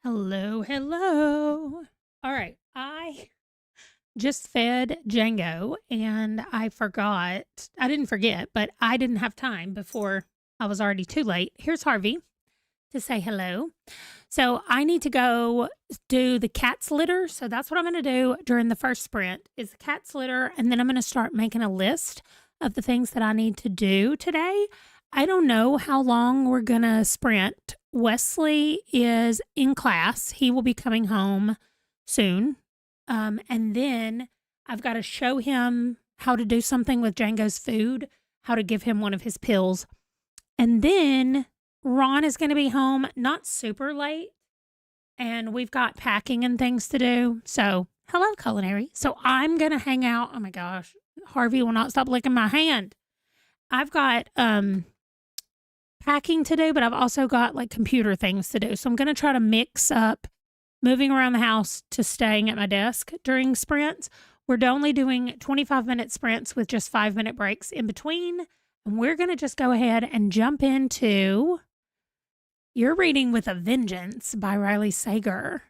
Hello, hello. All right. I just fed Django and I forgot. I didn't forget, but I didn't have time before I was already too late. Here's Harvey to say hello. So I need to go do the cat's litter. So that's what I'm going to do during the first sprint is the cat's litter. And then I'm going to start making a list of the things that I need to do today. I don't know how long we're going to sprint. Wesley is in class. He will be coming home soon. And then I've got to show him how to do something with Django's food, how to give him one of his pills. And then Ron is going to be home not super late, and we've got packing and things to do. So, hello, culinary. So, I'm going to hang out. Oh my gosh, Harvey will not stop licking my hand. I've got packing to do, but I've also got like computer things to do. So, I'm going to try to mix up moving around the house to staying at my desk during sprints. We're only doing 25-minute sprints with just 5-minute breaks in between. And we're going to just go ahead and jump into You're Reading with a Vengeance by Riley Sager.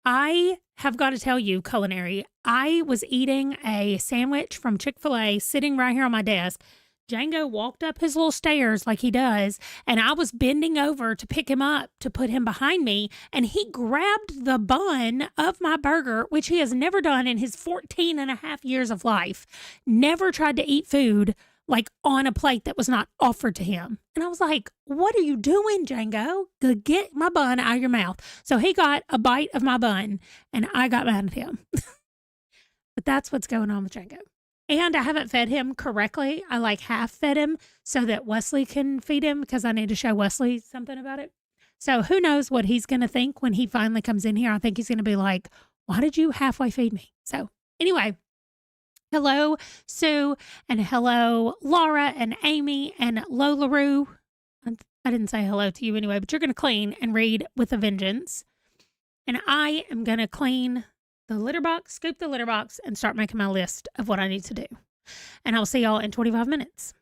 I have got to tell you, culinary, I was eating a sandwich from Chick-fil-A sitting right here on my desk. Django walked up his little stairs like he does, and I was bending over to pick him up to put him behind me, and he grabbed the bun of my burger, which he has never done in his 14 and a half years of life. Never tried to eat food like on a plate that was not offered to him. And I was like, what are you doing, Django? Get my bun out of your mouth. So he got a bite of my bun and I got mad at him. But that's what's going on with Django. And I haven't fed him correctly. I like half fed him so that Wesley can feed him because I need to show Wesley something about it. So who knows what he's going to think when he finally comes in here. I think he's going to be like, why did you halfway feed me? So anyway, hello, Sue, and hello, Laura and Amy and Lola Roo. I didn't say hello to you anyway, but you're going to clean and read with a vengeance. And I am going to clean the litter box, scoop the litter box, and start making my list of what I need to do. And I'll see y'all in 25 minutes.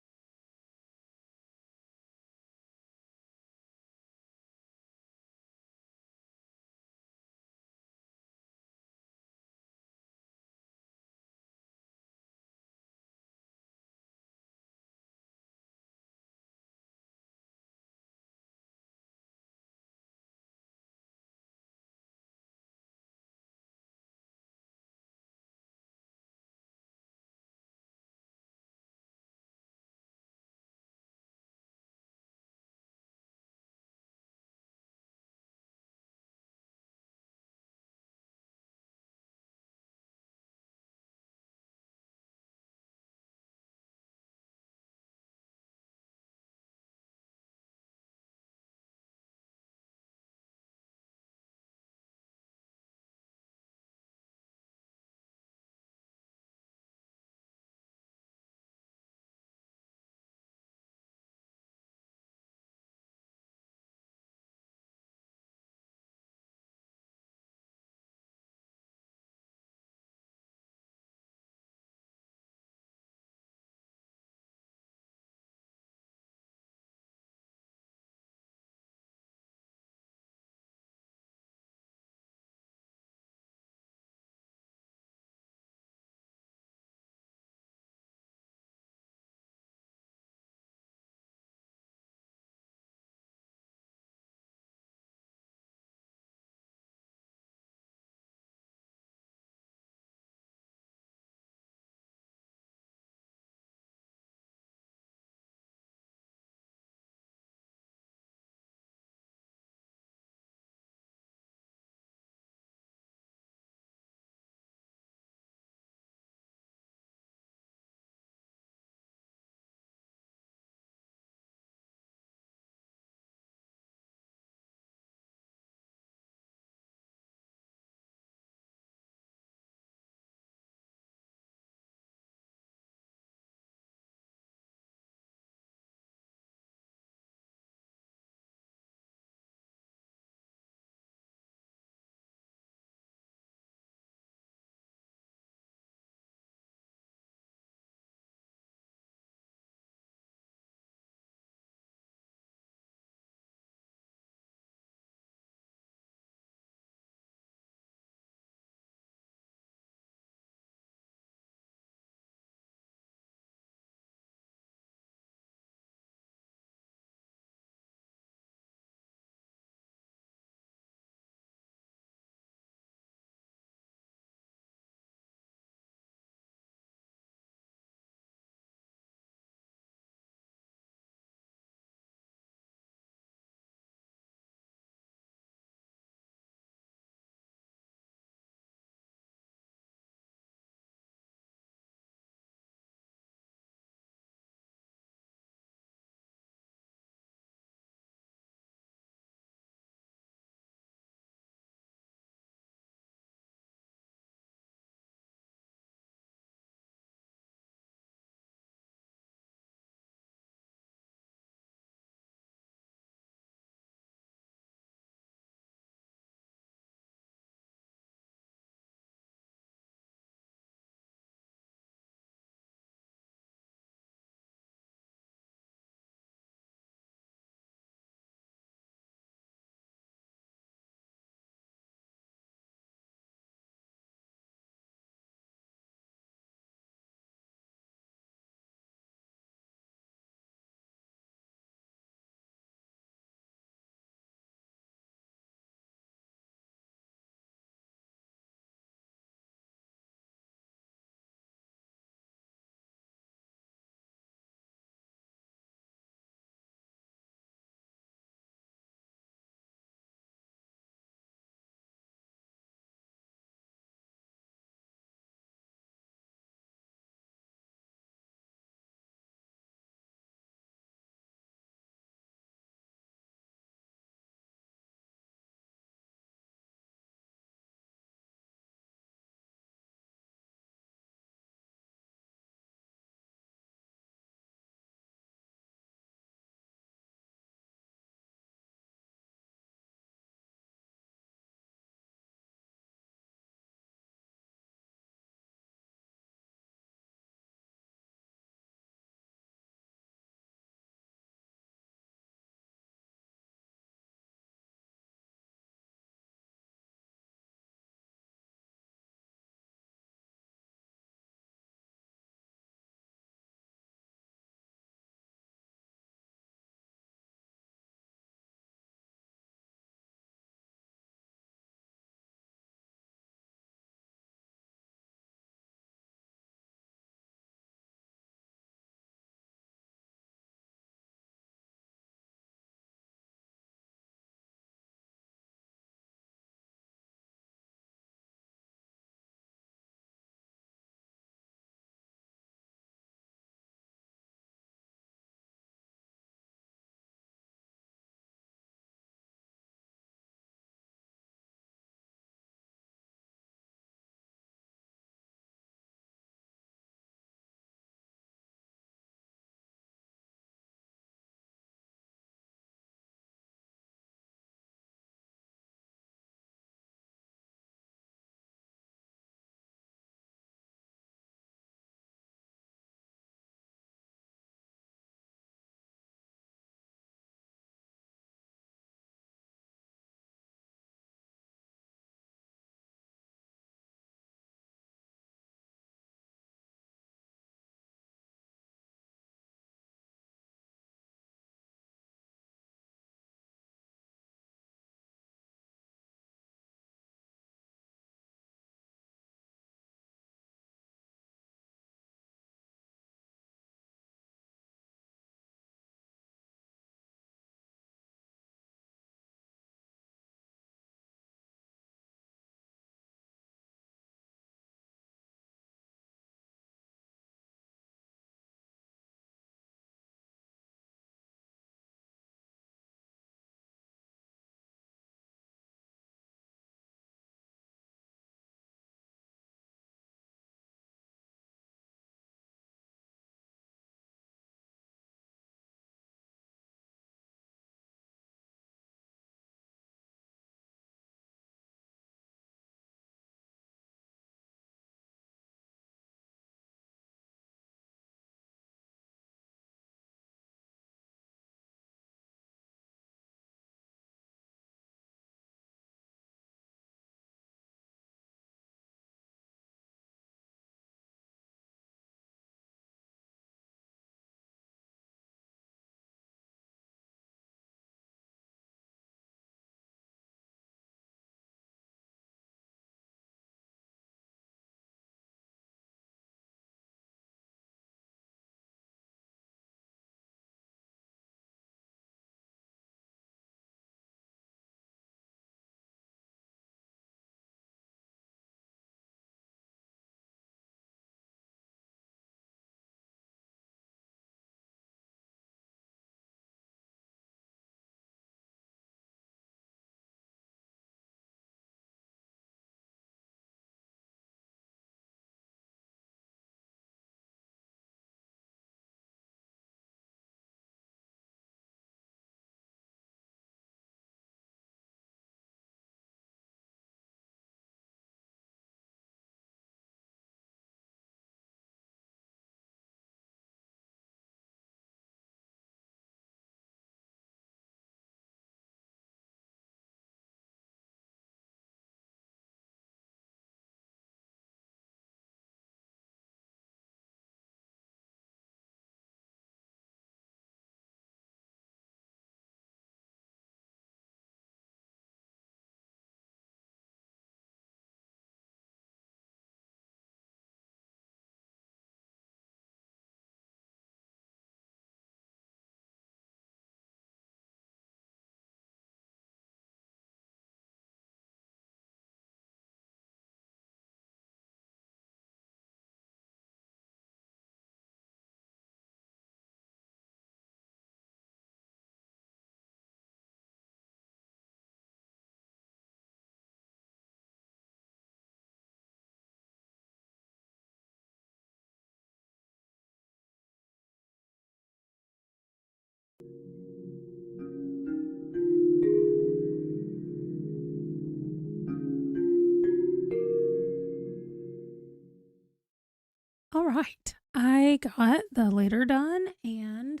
All right. I got the litter done, and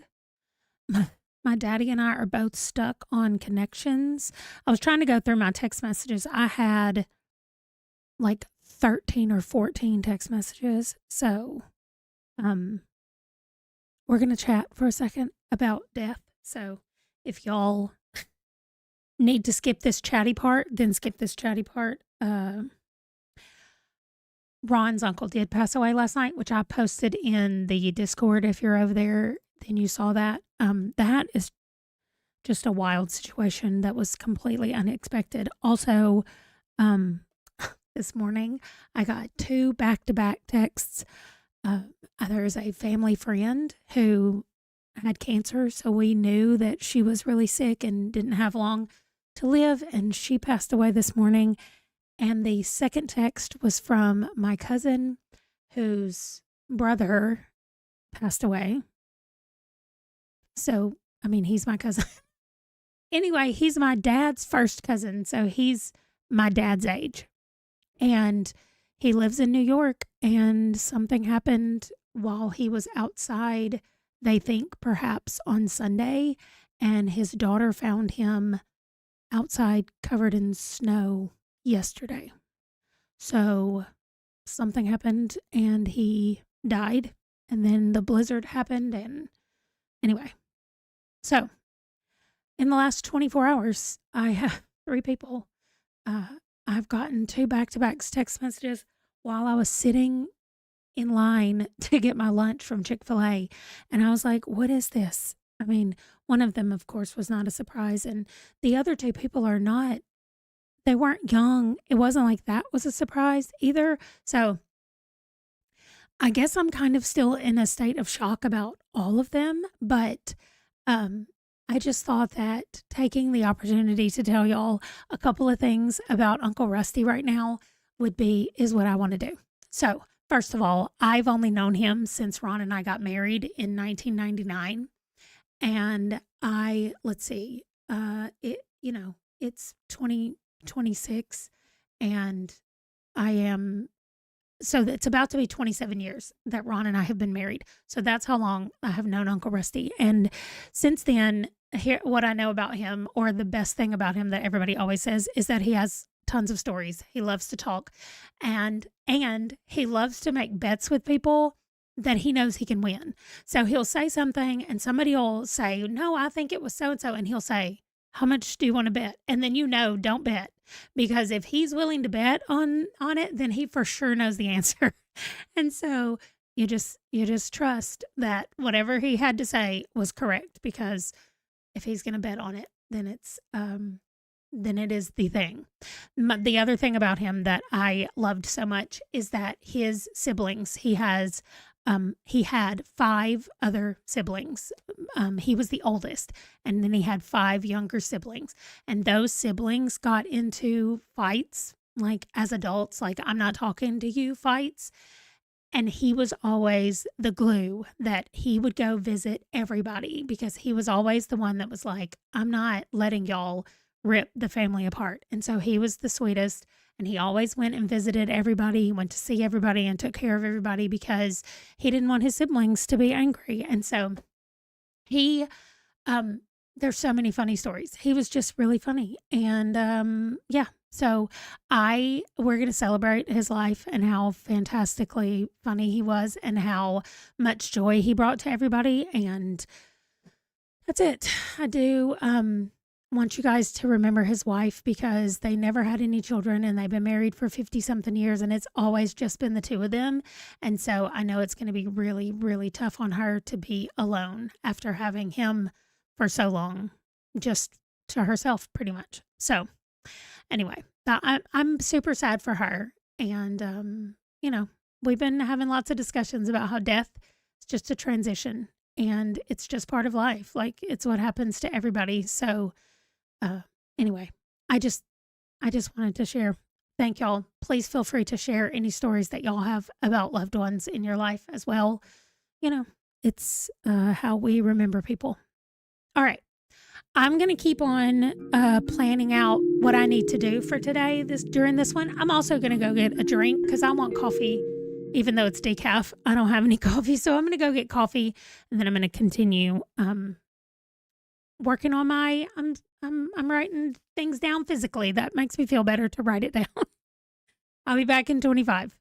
my daddy and I are both stuck on connections. I was trying to go through my text messages. I had like 13 or 14 text messages. So, um, we're going to chat for a second about death. So, if y'all need to skip this chatty part, then skip this chatty part. Ron's uncle did pass away last night, which I posted in the Discord. If you're over there, then you saw that. That is just a wild situation that was completely unexpected. Also, this morning I got 2 back-to-back texts. There's a family friend who had cancer, so we knew that she was really sick and didn't have long to live, and she passed away this morning. And the second text was from my cousin whose brother passed away. So, I mean, he's my cousin. Anyway, he's my dad's first cousin, so he's my dad's age. And he lives in New York, and something happened while he was outside, they think perhaps on Sunday, and his daughter found him outside covered in snow yesterday. So something happened and he died, and then the blizzard happened, and anyway. So in the last 24 hours, I have 3 people. I've gotten 2 back-to-back text messages while I was sitting in line to get my lunch from Chick-fil-A, and I was like, what is this? I mean, one of them, of course, was not a surprise, and the other 2 people are not. They weren't young. It wasn't like that was a surprise either. So I guess I'm kind of still in a state of shock about all of them, but I just thought that taking the opportunity to tell y'all a couple of things about Uncle Rusty right now is what I want to do. So first of all, I've only known him since Ron and I got married in 1999. And it's 2026, and so it's about to be 27 years that Ron and I have been married. So that's how long I have known Uncle Rusty. And since then, what I know about him, or the best thing about him that everybody always says, is that he has tons of stories. He loves to talk, and he loves to make bets with people that he knows he can win. So he'll say something and somebody will say, no, I think it was so-and-so. And he'll say, how much do you want to bet? And then don't bet. Because if he's willing to bet on it, then he for sure knows the answer. And so you just trust that whatever he had to say was correct, because if he's going to bet on it, then it is the thing. The other thing about him that I loved so much is that his siblings, he had 5 other siblings. He was the oldest, and then he had 5 younger siblings. And those siblings got into fights, like as adults, like I'm not talking to you fights. And he was always the glue that he would go visit everybody, because he was always the one that was like, I'm not letting y'all rip the family apart. And so he was the sweetest. And he always went and visited everybody. He went to see everybody and took care of everybody because he didn't want his siblings to be angry. And so there's so many funny stories. He was just really funny. And yeah, so we're going to celebrate his life and how fantastically funny he was and how much joy he brought to everybody. And that's it. I do want you guys to remember his wife, because they never had any children and they've been married for 50 something years, and it's always just been the 2 of them. And so I know it's going to be really, really tough on her to be alone after having him for so long, just to herself pretty much. So anyway, I'm super sad for her. And, we've been having lots of discussions about how death is just a transition and it's just part of life. Like, it's what happens to everybody. So anyway, I just wanted to share. Thank y'all. Please feel free to share any stories that y'all have about loved ones in your life as well. It's how we remember people. All right. I'm going to keep on planning out what I need to do for today during this one. I'm also going to go get a drink because I want coffee even though it's decaf. I don't have any coffee, so I'm going to go get coffee, and then I'm going to continue working on my. I'm writing things down physically. That makes me feel better to write it down. I'll be back in 25.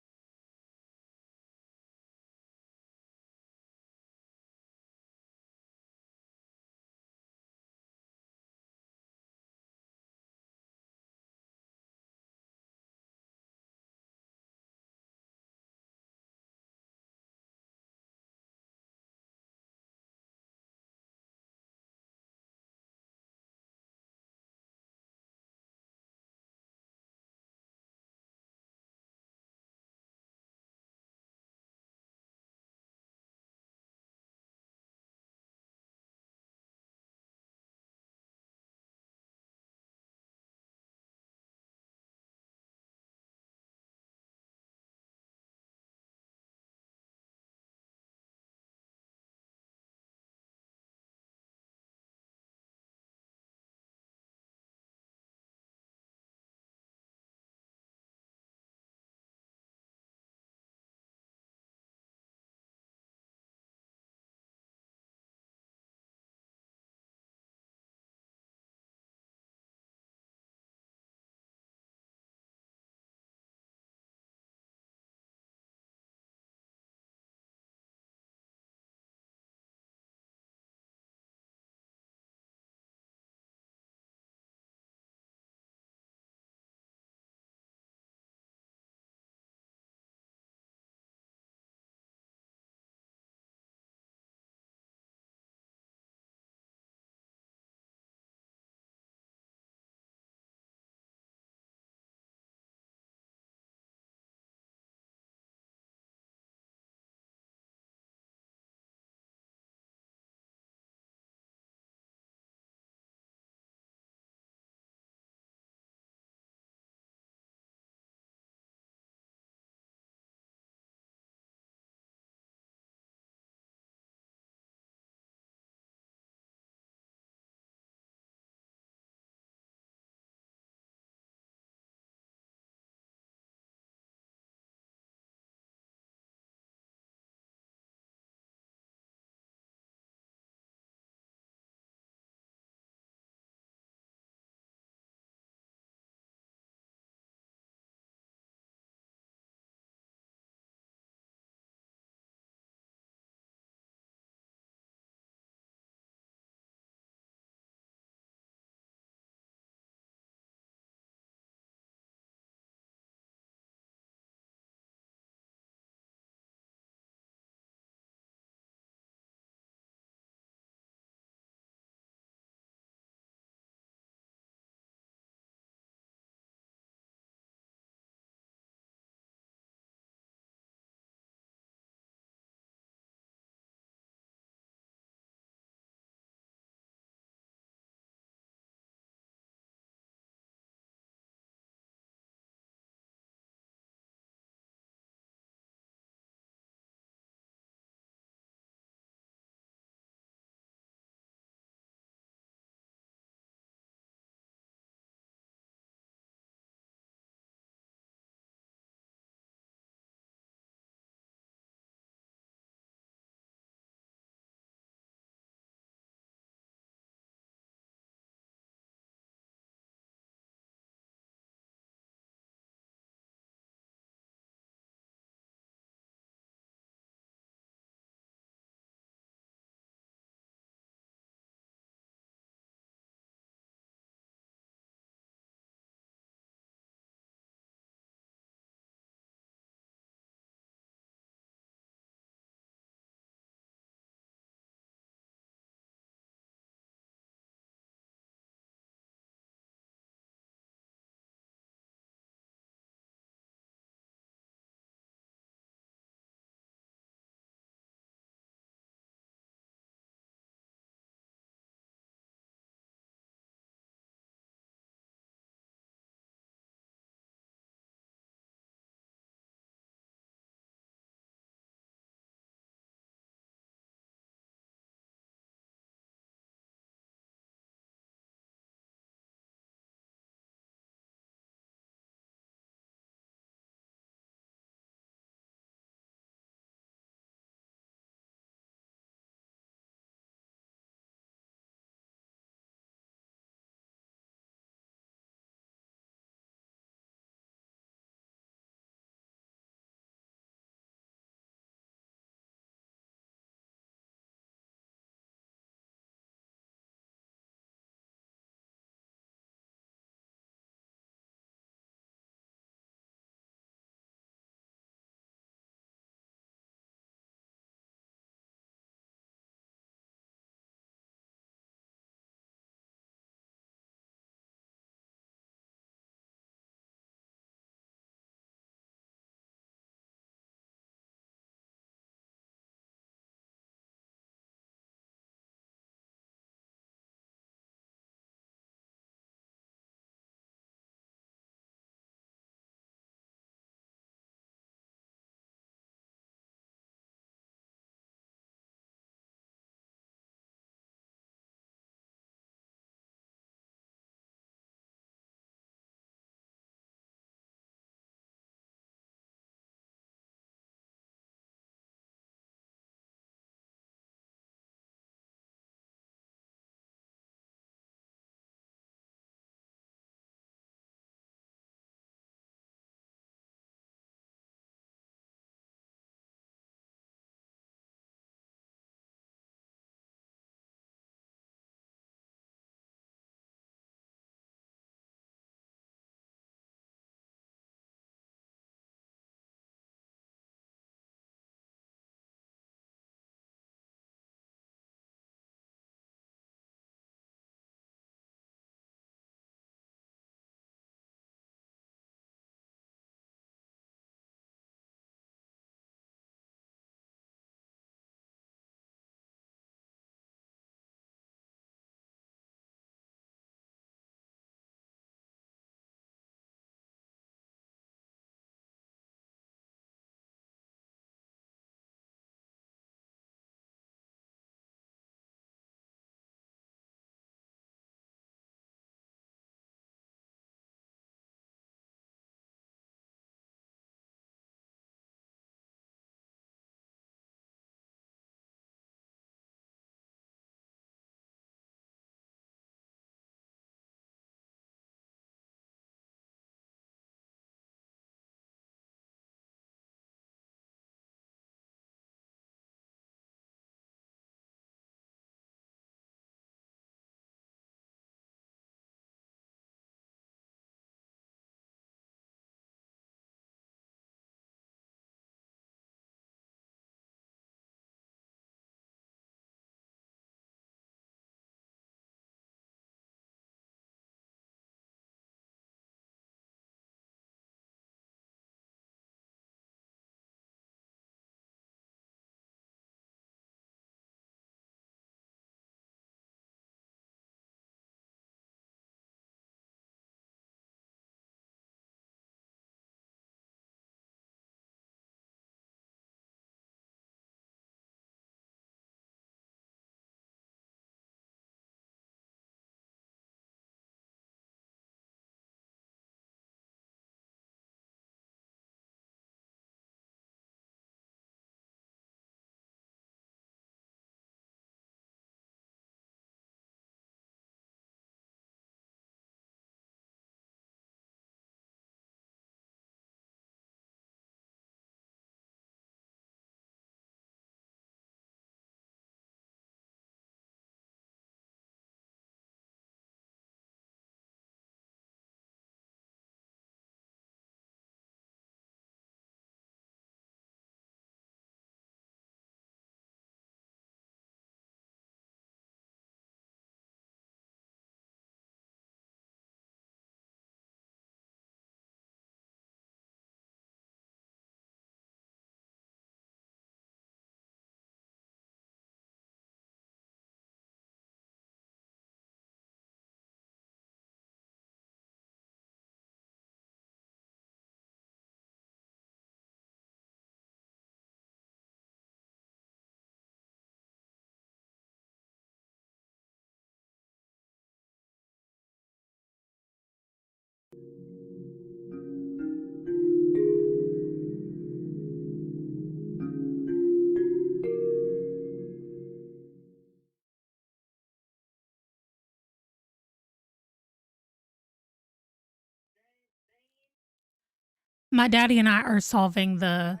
My daddy and I are solving the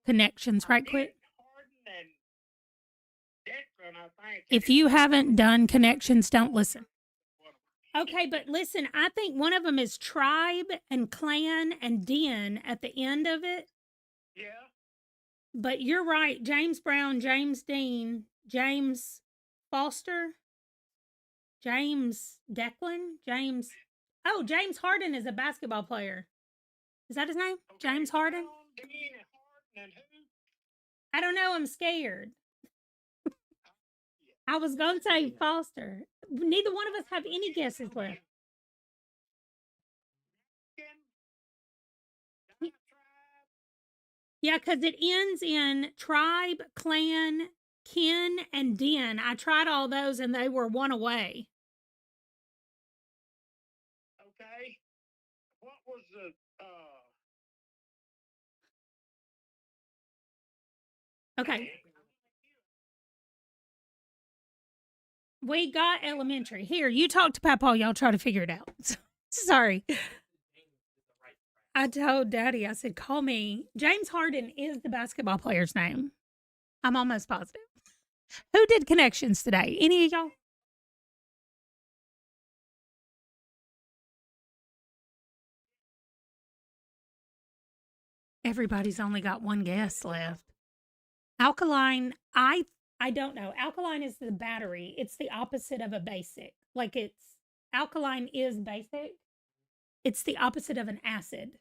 connections right quick. If you haven't done connections, don't listen. Okay, but listen, I think one of them is tribe and clan and den at the end of it. Yeah. But you're right. James Brown, James Dean, James Foster, James Declan, James. Oh, James Harden is a basketball player. Is that his name? Okay. James Harden? Dean and Harden and who? I don't know. I'm scared. I was going to say Foster. Neither one of us have any guesses left. Yeah, because it ends in tribe, clan, kin, and den. I tried all those and they were one away. Okay. What was the Okay. We got elementary. Here, you talk to Papa. Y'all try to figure it out. Sorry. I told Daddy, I said, call me. James Harden is the basketball player's name. I'm almost positive. Who did connections today? Any of y'all? Everybody's only got one guess left. Alkaline, I don't know. Alkaline is the battery. It's the opposite of a basic. Like alkaline is basic. It's the opposite of an acid.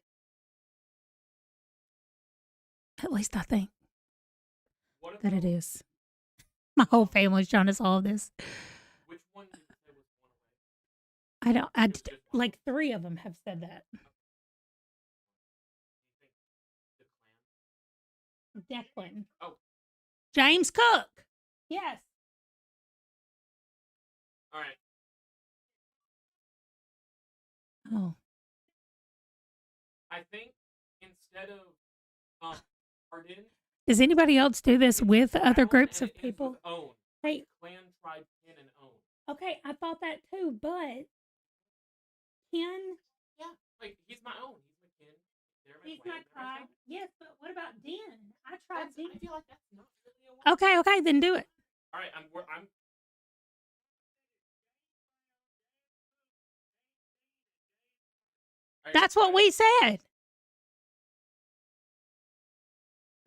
At least I think that it is. My whole family's trying to solve this. Which one did you say was one away? Like 3 of them have said that. Declan. Oh. James Cook. Yes. All right. Oh. I think instead of Harden. Does anybody else do this with other groups of people? Own. Hey. Clan, tribe, kin, and own. Okay, I thought that too, but kin. Yeah, like he's my own. He's my kin. He's my tribe. Yes, but what about Den? I tried Den. I feel like that's not really a one. Okay, then do it. All right, I'm. That's what we said.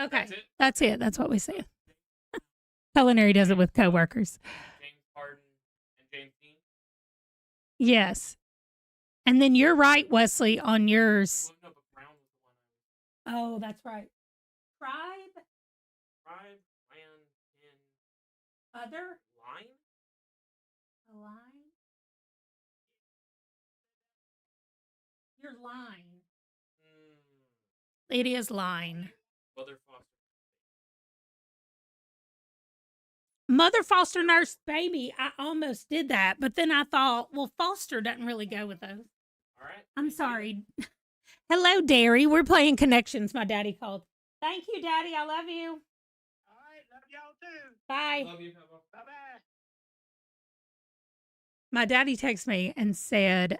Okay, that's it. That's what we said. Culinary does it with coworkers. James Harden and James Dean. Yes, and then you're right, Wesley, on yours. Well, no, but Brown was the one. Oh, that's right. Tribe, clan, kin. other, Line. a line. Your line. It is line. Mother Foster. Mother Foster Nurse Baby. I almost did that, but then I thought, well, Foster doesn't really go with those. All right. I'm sorry. Hello, Derry. We're playing Connections. My daddy called. Thank you, Daddy. I love you. All right, love y'all too. Bye. Love you, Papa. Bye-bye. My daddy texted me and said,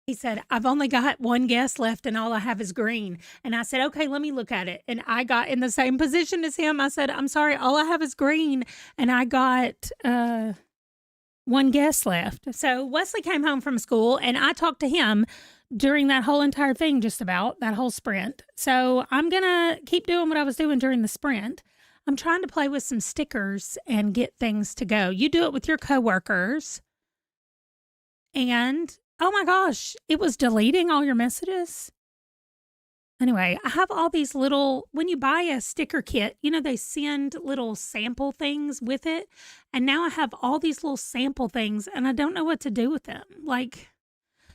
he said, I've only got one guess left and all I have is green. And I said, okay, let me look at it. And I got in the same position as him. I said, I'm sorry, all I have is green. And I got one guess left. So Wesley came home from school and I talked to him during that whole entire thing, just about that whole sprint. So I'm going to keep doing what I was doing during the sprint. I'm trying to play with some stickers and get things to go. You do it with your coworkers. And oh my gosh, it was deleting all your messages. Anyway, I have all these little, when you buy a sticker kit, you know, they send little sample things with it. And now I have all these little sample things and I don't know what to do with them. Like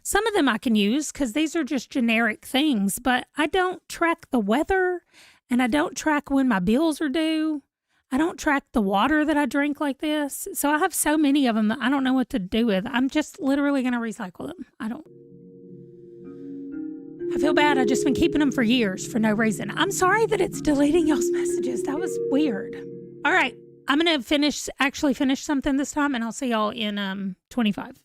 some of them I can use because these are just generic things, but I don't track the weather and I don't track when my bills are due. I don't track the water that I drink like this. So I have so many of them that I don't know what to do with. I'm just literally going to recycle them. I feel bad. I've just been keeping them for years for no reason. I'm sorry that it's deleting y'all's messages. That was weird. All right. I'm going to actually finish something this time, and I'll see y'all in 25.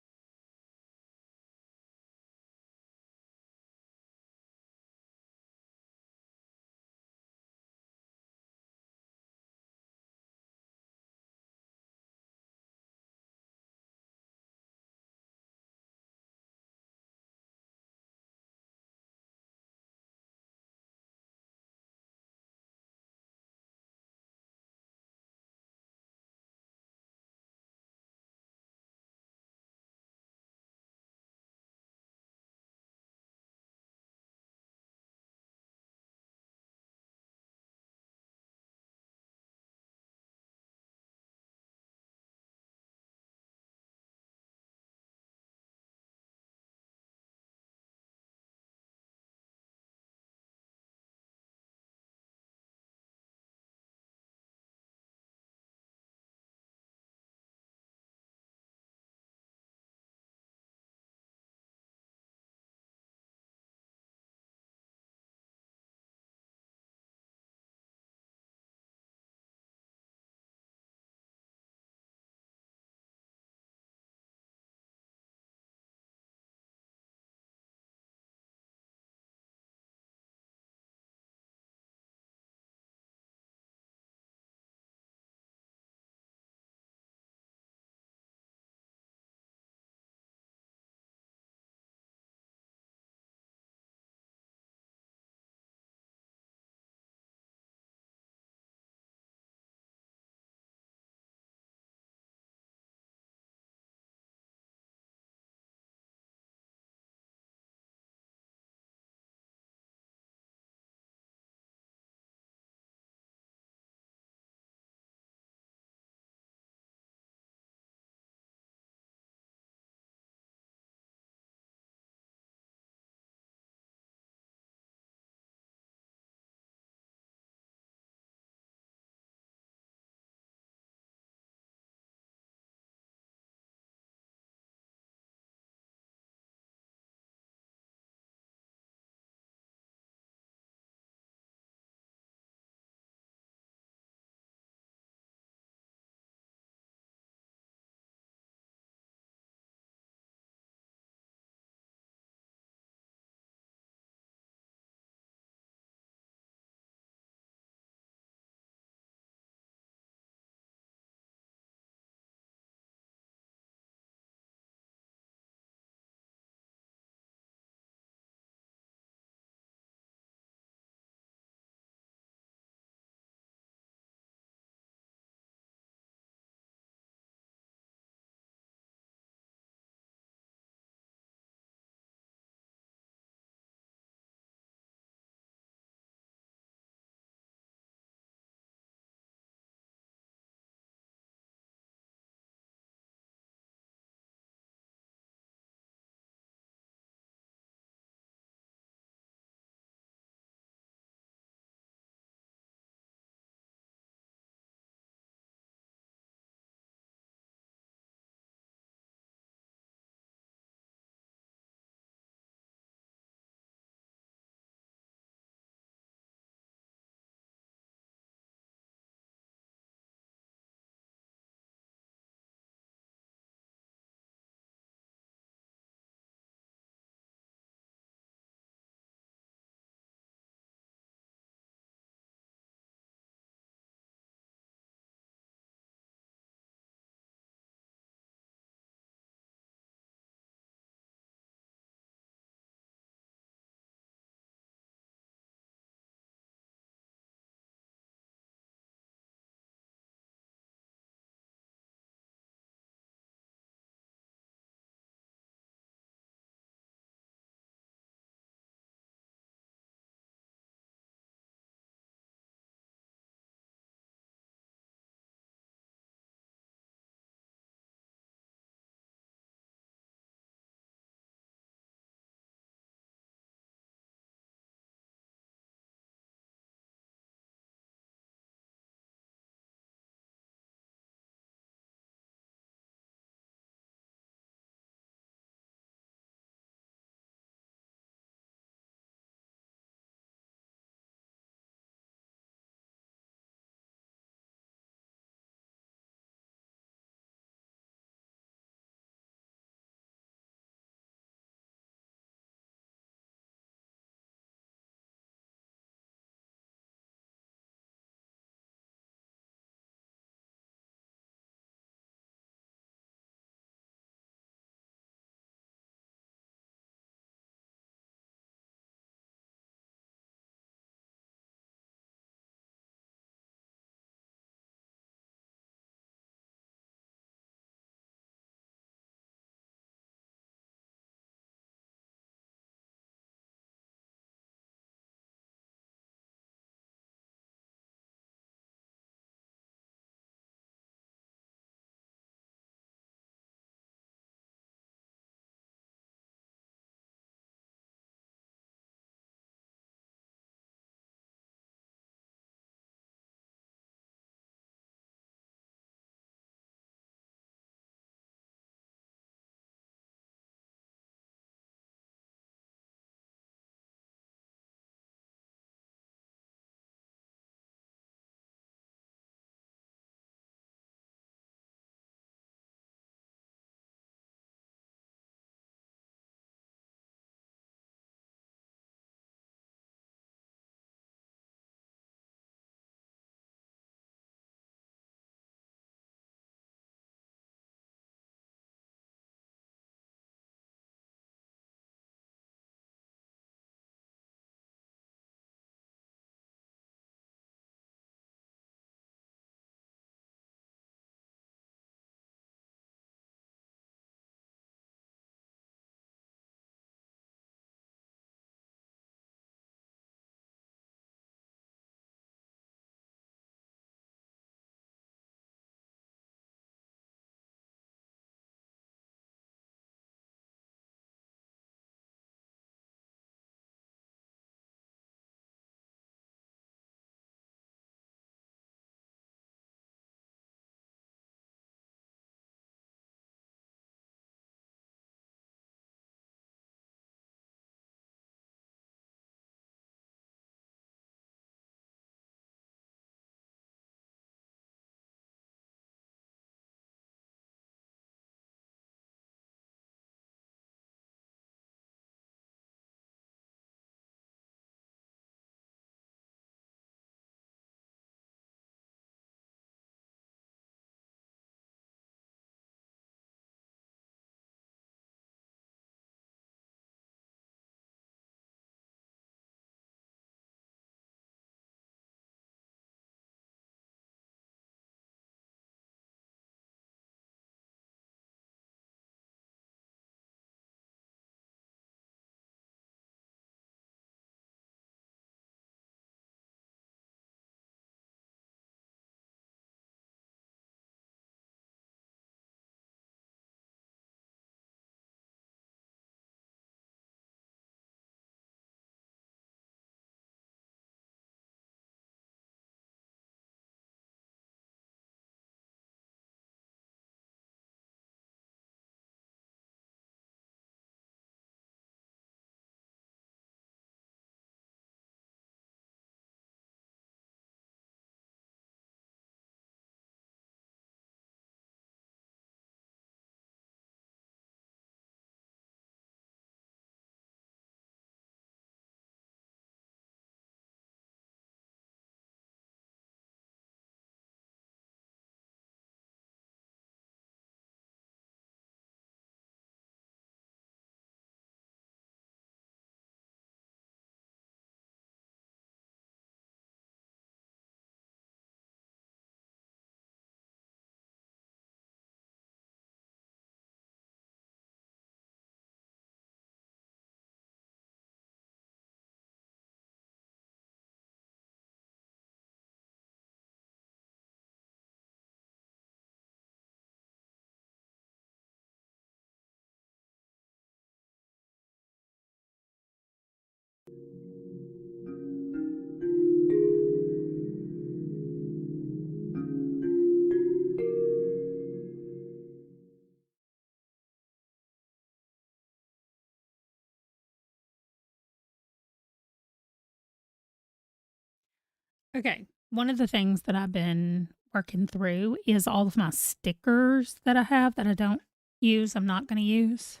Okay. One of the things that I've been working through is all of my stickers that I have that I don't use, I'm not going to use.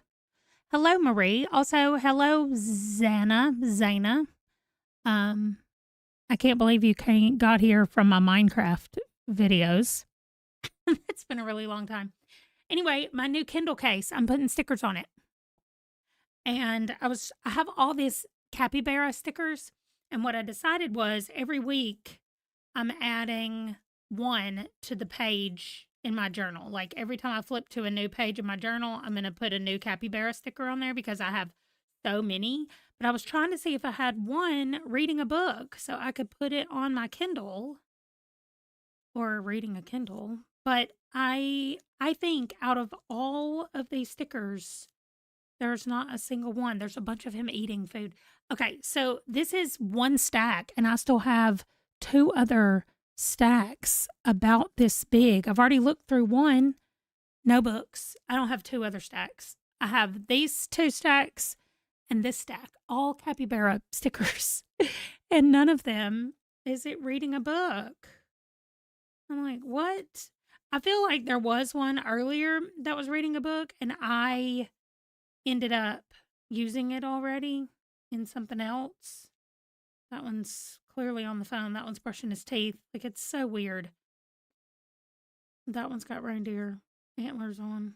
Hello, Marie. Also, hello, Zana. Um, I can't believe you got here from my Minecraft videos. It's been a really long time. Anyway, my new Kindle case, I'm putting stickers on it. And I have all these capybara stickers. And what I decided was every week I'm adding one to the page in my journal. Like every time I flip to a new page in my journal, I'm going to put a new capybara sticker on there because I have so many. But I was trying to see if I had one reading a book so I could put it on my Kindle or reading a Kindle. But I think out of all of these stickers, there's not a single one. There's a bunch of him eating food. Okay, so this is one stack, and I still have two other stacks about this big. I've already looked through one. No books. I don't have two other stacks. I have these two stacks and this stack, all capybara stickers. And none of them is it reading a book. I'm like, what? I feel like there was one earlier that was reading a book, and I ended up using it already in something else. That one's clearly on the phone. That one's brushing his teeth. Like, it's so weird. That one's got reindeer antlers on.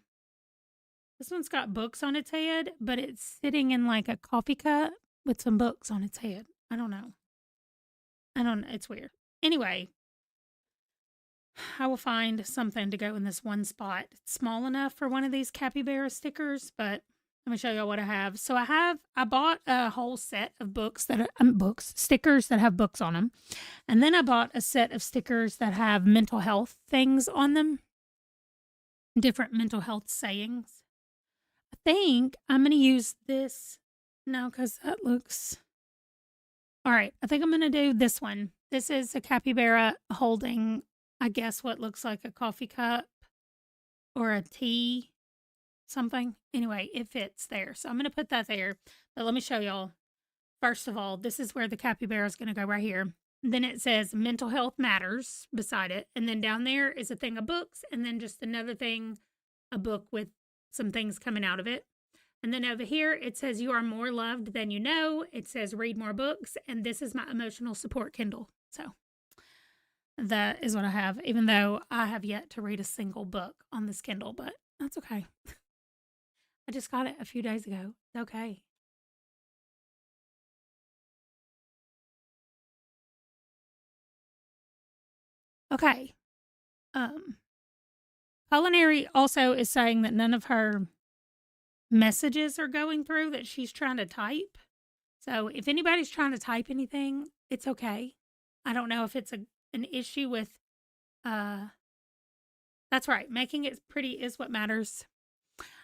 This one's got books on its head, but it's sitting in like a coffee cup with some books on its head. I don't know. It's weird. Anyway, I will find something to go in this one spot. It's small enough for one of these capybara stickers, but let me show y'all what I have. So I bought a whole set of stickers that have books on them. And then I bought a set of stickers that have mental health things on them. Different mental health sayings. I think I'm going to use this now because that looks... All right, I think I'm going to do this one. This is a capybara holding, I guess, what looks like a coffee cup or a tea something. Anyway, it fits there. So I'm going to put that there. But let me show y'all. First of all, this is where the capybara is going to go right here. Then it says mental health matters beside it. And then down there is a thing of books. And then just another thing, a book with some things coming out of it. And then over here, it says you are more loved than you know. It says read more books. And this is my emotional support Kindle. So that is what I have, even though I have yet to read a single book on this Kindle, but that's okay. I just got it a few days ago. It's okay. Okay. Culinary also is saying that none of her messages are going through that she's trying to type. So if anybody's trying to type anything, it's okay. I don't know if it's an issue with that's right. Making it pretty is what matters.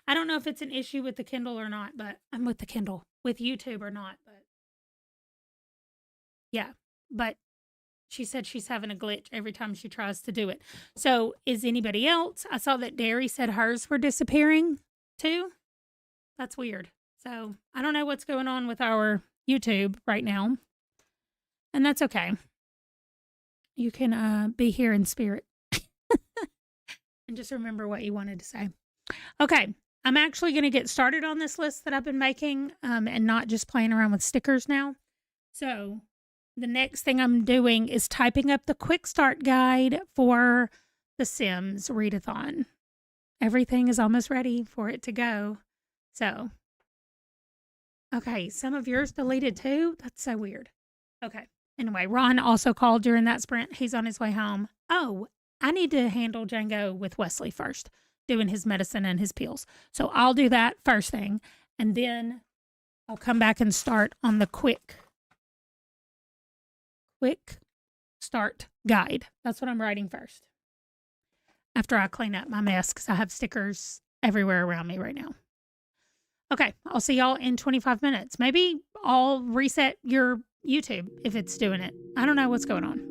I don't know if it's an issue with the Kindle or not, but I'm with the Kindle. With YouTube or not, but yeah. But she said she's having a glitch every time she tries to do it. So is anybody else? I saw that Derry said hers were disappearing too. That's weird. So I don't know what's going on with our YouTube right now. And that's okay. You can be here in spirit. And just remember what you wanted to say. Okay. I'm actually going to get started on this list that I've been making and not just playing around with stickers now. So the next thing I'm doing is typing up the quick start guide for the Sims readathon. Everything is almost ready for it to go. So, okay, some of yours deleted too? That's so weird. Okay. Anyway, Ron also called during that sprint. He's on his way home. Oh, I need to handle Django with Wesley first, doing his medicine and his pills. So I'll do that first thing, and then I'll come back and start on the quick start guide. That's what I'm writing first. After I clean up my mess, because I have stickers everywhere around me right now. Okay, I'll see y'all in 25 minutes. Maybe I'll reset your YouTube if it's doing it. I don't know what's going on.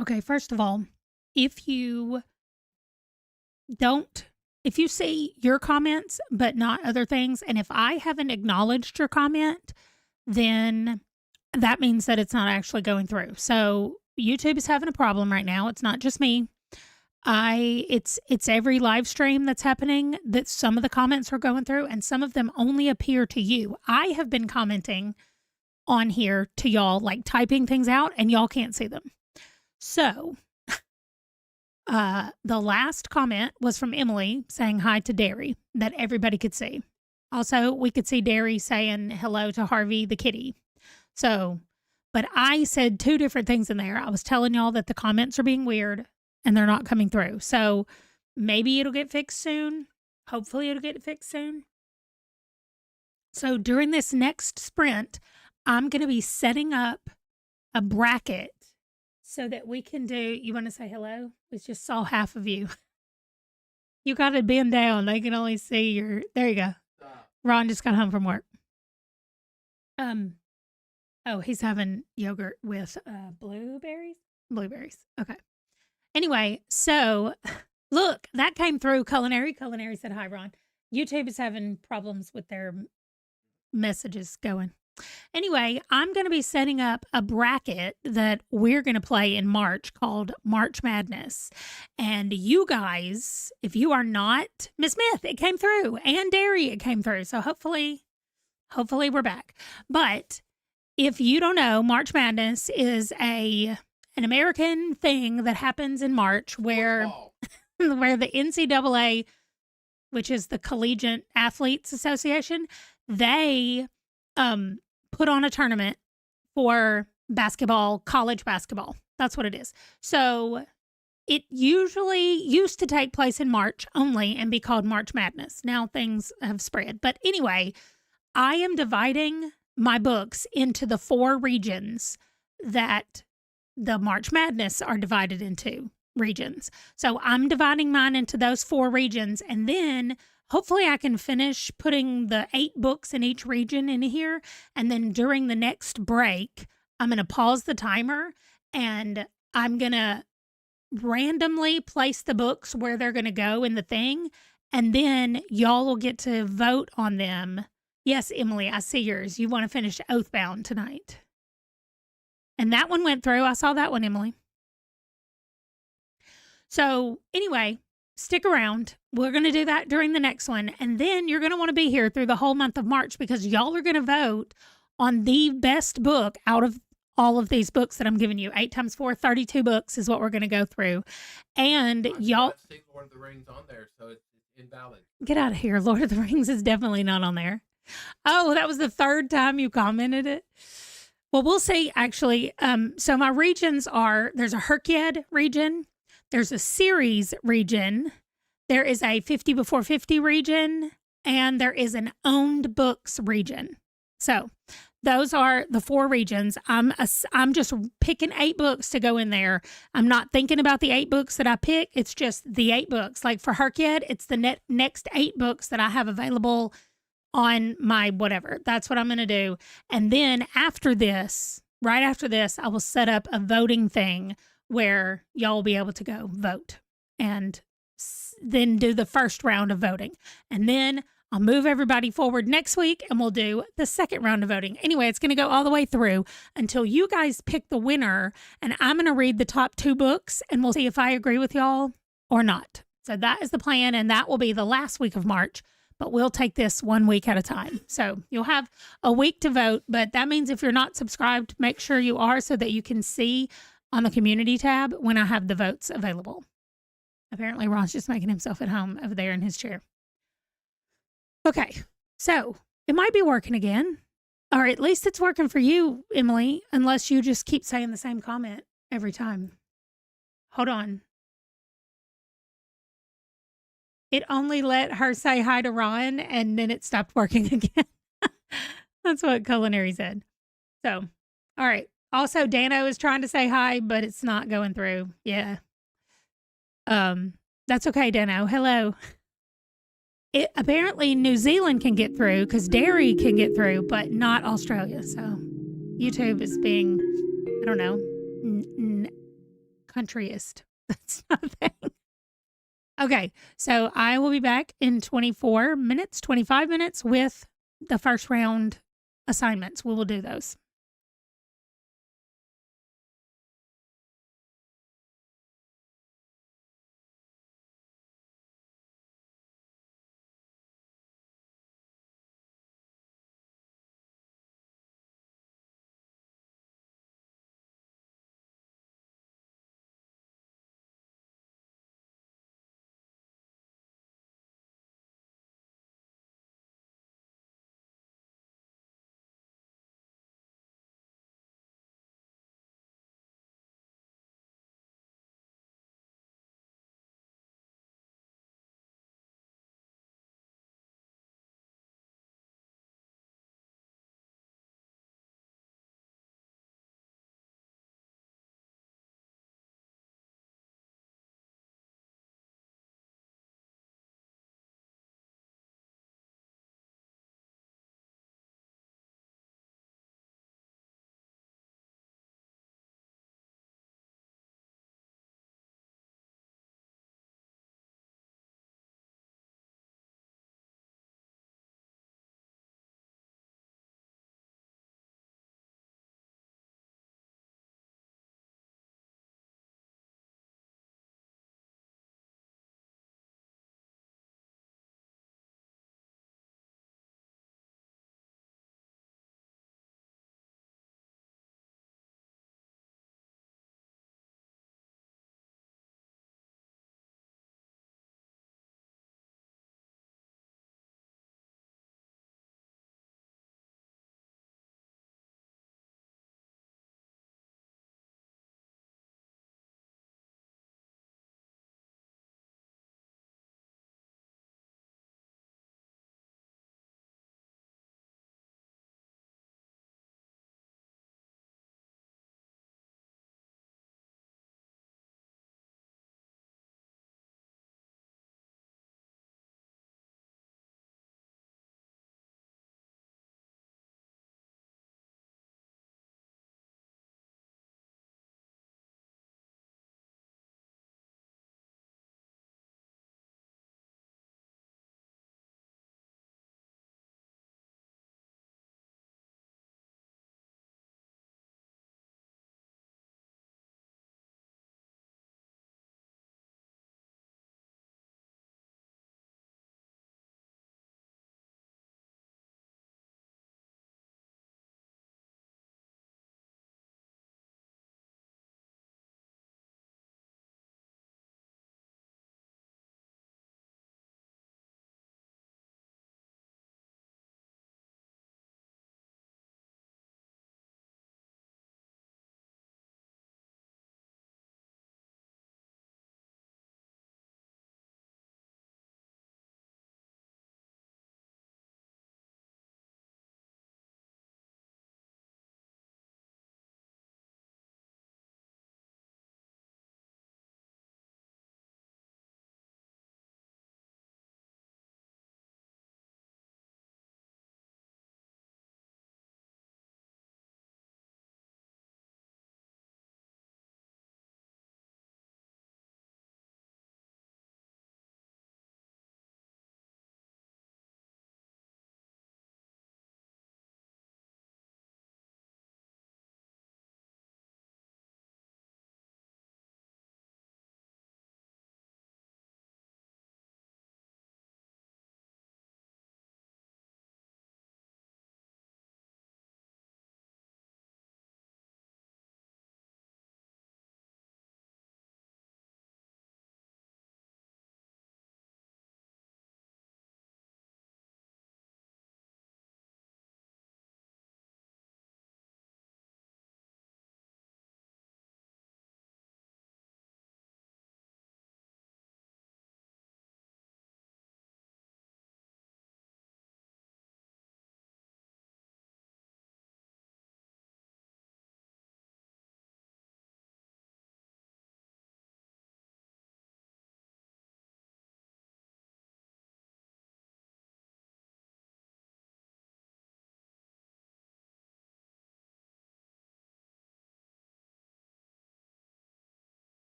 Okay, first of all, if you don't, if you see your comments but not other things, and if I haven't acknowledged your comment, then that means that it's not actually going through. So YouTube is having a problem right now. It's not just me. It's every live stream that's happening that some of the comments are going through and some of them only appear to you. I have been commenting on here to y'all, like typing things out, and y'all can't see them. So the last comment was from Emily saying hi to Derry that everybody could see. Also, we could see Derry saying hello to Harvey the kitty. So, but I said two different things in there. I was telling y'all that the comments are being weird and they're not coming through. So maybe it'll get fixed soon. Hopefully it'll get fixed soon. So during this next sprint, I'm going to be setting up a bracket so that we can do, you want to say hello? We just saw half of you. You got to bend down. They can only see your, there you go. Ron just got home from work. Oh, he's having yogurt with blueberries? Blueberries. Okay. Anyway, so look, that came through Culinary. Culinary said, hi, Ron. YouTube is having problems with their messages going. Anyway, I'm going to be setting up a bracket that we're going to play in March called March Madness. And you guys, if you are not Miss Smith, it came through, and Derry, it came through. So hopefully we're back. But if you don't know, March Madness is an American thing that happens in March where where the NCAA, which is the Collegiate Athletes Association, they put on a tournament for basketball, college basketball. That's what it is. So it usually used to take place in March only and be called March Madness. Now things have spread. But anyway, I am dividing my books into the 4 regions that the March Madness are divided into regions. So I'm dividing mine into those 4 regions, and then hopefully I can finish putting the 8 books in each region in here. And then during the next break, I'm going to pause the timer and I'm going to randomly place the books where they're going to go in the thing. And then y'all will get to vote on them. Yes, Emily, I see yours. You want to finish Oathbound tonight. And that one went through. I saw that one, Emily. So anyway, stick around. We're going to do that during the next one. And then you're going to want to be here through the whole month of March because y'all are going to vote on the best book out of all of these books that I'm giving you. 8 times 4, 32 books is what we're going to go through. And y'all see Lord of the Rings on there, so it's invalid. Get out of here. Lord of the Rings is definitely not on there. Oh, that was the 3rd time you commented it. Well, we'll see actually. So my regions are, there's a Herkyed region. There's a series region. There is a 50 before 50 region, and there is an owned books region. So those are the 4 regions. I'm just picking 8 books to go in there. I'm not thinking about the 8 books that I pick. It's just the 8 books. Like for Herkyed, it's the next 8 books that I have available on my whatever. That's what I'm going to do. And then after this, right after this, I will set up a voting thing where y'all will be able to go vote and then do the first round of voting. And then I'll move everybody forward next week and we'll do the second round of voting. Anyway, it's going to go all the way through until you guys pick the winner. And I'm going to read the top 2 books and we'll see if I agree with y'all or not. So that is the plan. And that will be the last week of March. But we'll take this 1 week at a time. So you'll have a week to vote. But that means if you're not subscribed, make sure you are so that you can see on the community tab when I have the votes available. Apparently, Ron's just making himself at home over there in his chair. Okay, so it might be working again. Or at least it's working for you, Emily, unless you just keep saying the same comment every time. Hold on. It only let her say hi to Ron, and then it stopped working again. That's what Culinary said. So, all right. Also, Dano is trying to say hi, but it's not going through. Yeah. That's okay, Dano. Hello. Apparently New Zealand can get through because dairy can get through, but not Australia. So YouTube is being, I don't know, countryist. That's not a thing. Okay, so I will be back in 24 minutes, 25 minutes with the first round assignments. We will do those.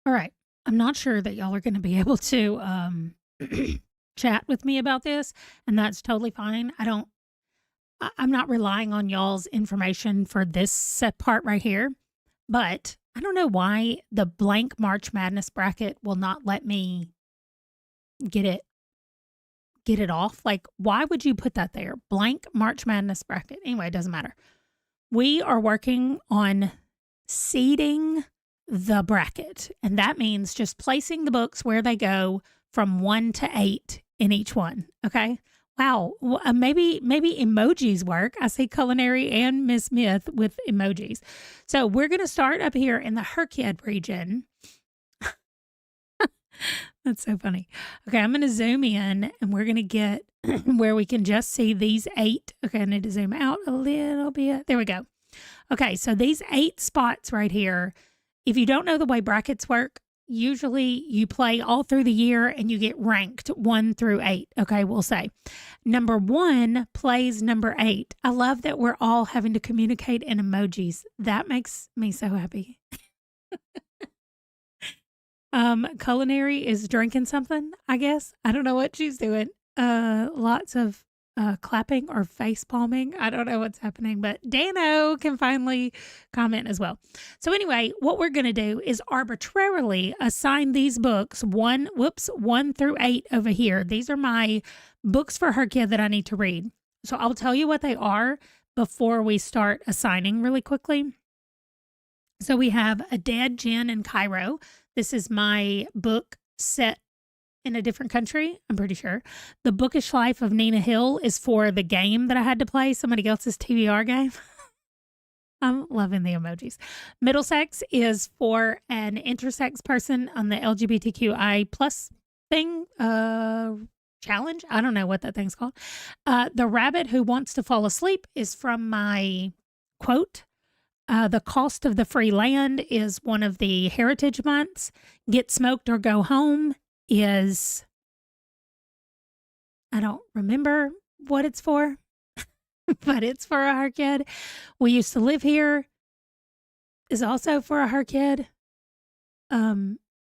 All right. I'm not sure that y'all are going to be able to chat with me about this, and that's totally fine. I'm not relying on y'all's information for this set part right here, but I don't know why the blank March Madness bracket will not let me get it off. Like, why would you put that there? Blank March Madness bracket. Anyway, it doesn't matter. We are working on seeding the bracket, and that means just placing the books where they go from 1 to 8 in each one. Okay. Wow. Maybe emojis work. I see Culinary and Miss Smith with emojis. So we're going to start up here in the Herkid region. That's so funny. Okay, I'm going to zoom in and we're going to get where we can just see these 8. Okay, I need to zoom out a little bit. There we go. Okay, so these 8 spots right here, if you don't know the way brackets work, usually you play all through the year and you get ranked 1 through 8. Okay, we'll say number 1 plays number 8. I love that we're all having to communicate in emojis. That makes me so happy. Culinary is drinking something, I guess. I don't know what she's doing. Lots of clapping or face palming. I don't know what's happening, but Dano can finally comment as well. So anyway, what we're going to do is arbitrarily assign these books 1 through 8 over here. These are my books for Herkid that I need to read. So I'll tell you what they are before we start assigning really quickly. So we have A Dead Djinn in Cairo. This is my book set in a different country, I'm pretty sure. The Bookish Life of Nina Hill is for the game that I had to play, somebody else's TBR game. I'm loving the emojis. Middlesex is for an intersex person on the LGBTQI plus thing, challenge. I don't know what that thing's called. The Rabbit Who Wants to Fall Asleep is from my quote. The Cost of the Free Land is one of the heritage months. Get Smoked or Go Home is, I don't remember what it's for, but it's for a Herkid. We Used to Live Here is also for a Herkid.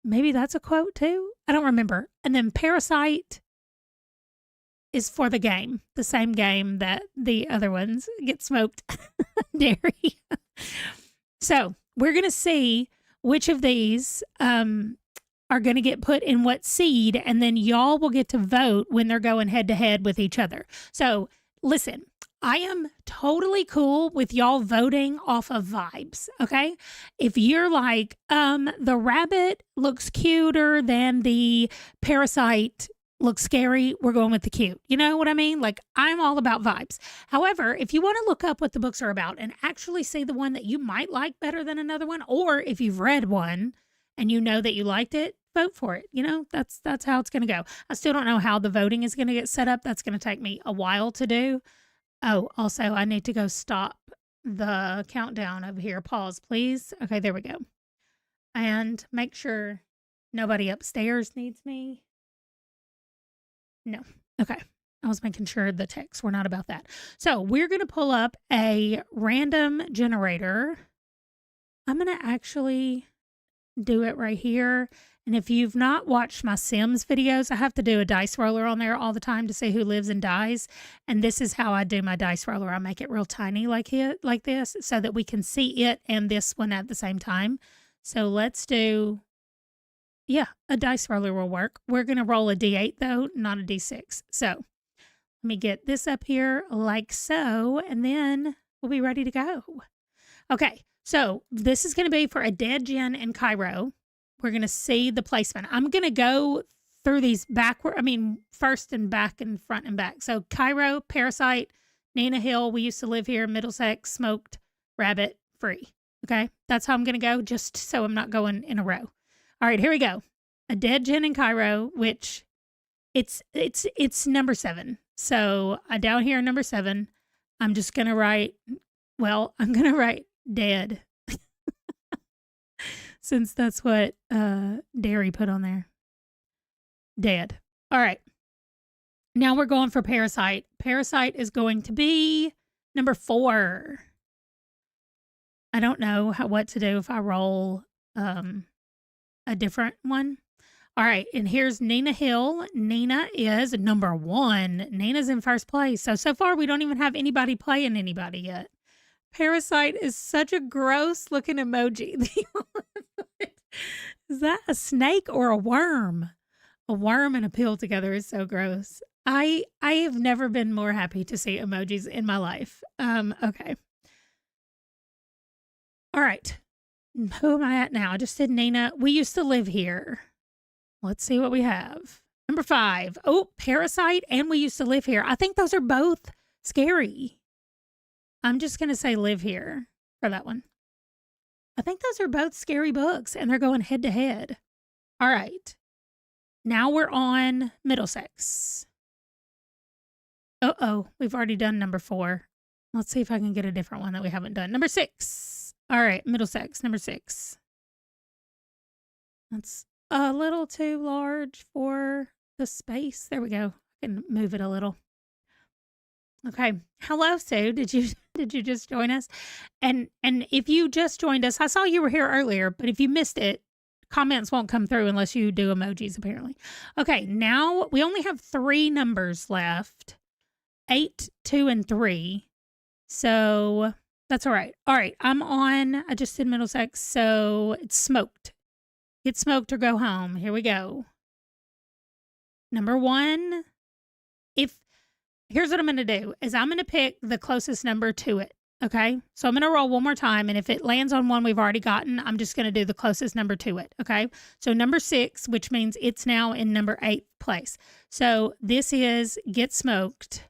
Maybe that's a quote too. I don't remember. And then Parasite is for the game, the same game that the other ones Get Smoked dairy. So we're going to see which of these are going to get put in what seed, and then y'all will get to vote when they're going head to head with each other. So listen, I am totally cool with y'all voting off of vibes, okay? If you're like, the rabbit looks cuter than the Parasite looks scary, we're going with the cute. You know what I mean? Like, I'm all about vibes. However, if you want to look up what the books are about and actually see the one that you might like better than another one, or if you've read one and you know that you liked it, vote for it. You know, that's how it's going to go. I still don't know how the voting is going to get set up. That's going to take me a while to do. Oh, also, I need to go stop the countdown over here. Pause, please. Okay, there we go. And make sure nobody upstairs needs me. No. Okay. I was making sure the texts were not about that. So we're going to pull up a random generator. I'm going to actually do it right here. And if you've not watched my Sims videos, I have to do a dice roller on there all the time to see who lives and dies. And this is how I do my dice roller. I make it real tiny like this so that we can see it and this one at the same time. So let's do... yeah, a dice roller will work. We're going to roll a D8 though, not a D6. So let me get this up here like so, and then we'll be ready to go. Okay, so this is going to be for A Dead Djinn in Cairo. We're going to see the placement. I'm going to go through these backward, first and back and front and back. So Cairo, Parasite, Nina Hill, We Used to Live Here, Middlesex, Smoked, Rabbit, Free. Okay, that's how I'm going to go, just so I'm not going in a row. All right, here we go. A Dead Djinn in Cairo, which it's number 7. So down here, number 7, I'm just going to write, I'm going to write dead. Since that's what Derry put on there. Dead. All right. Now we're going for Parasite. Parasite is going to be number 4. I don't know what to do if I roll a different one. All right, and here's Nina Hill. Nina is number 1. Nina's in first place. So far we don't even have anybody playing anybody yet. Parasite is such a gross looking emoji. Is that a snake or a worm? A worm and a pill together is so gross. I have never been more happy to see emojis in my life. Okay. All right. Who am I at now? I just did Nina. We used to live here. Let's see what we have. Number 5. Oh, Parasite and We Used to Live Here. I think those are both scary. I'm just going to say Live Here for that one. I think those are both scary books and they're going head to head. All right. Now we're on Middlesex. Uh-oh, we've already done number 4. Let's see if I can get a different one that we haven't done. Number 6. All right, Middlesex, number 6. That's a little too large for the space. There we go. I can move it a little. Okay. Hello, Sue. Did you just join us? And if you just joined us, I saw you were here earlier, but if you missed it, comments won't come through unless you do emojis, apparently. Okay, now we only have 3 numbers left. 8, 2, and 3. So that's all right. All right, I just did Middlesex, so it's Smoked. Get smoked or go home. Here we go. Number 1. Here's what I'm going to do is I'm going to pick the closest number to it. Okay. So I'm going to roll one more time. And if it lands on one we've already gotten, I'm just going to do the closest number to it. Okay. So number 6, which means it's now in number 8 place. So this is Get Smoked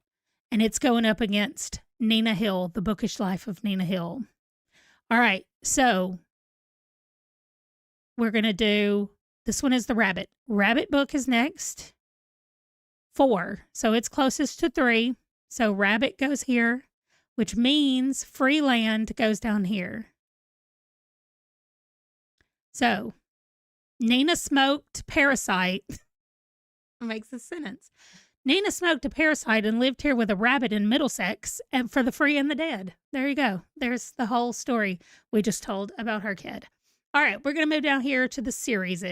and it's going up against Nina Hill, The Bookish Life of Nina Hill. All right. So we're going to do, this one is the Rabbit. Rabbit book is next. 4. So it's closest to 3. So Rabbit goes here, which means Free Land goes down here. So Nina smoked Parasite. Makes a sentence. Nina smoked a parasite and lived here with a rabbit in Middlesex and for the free and the dead. There you go. There's the whole story we just told about her kid. All right, we're going to move down here to the series.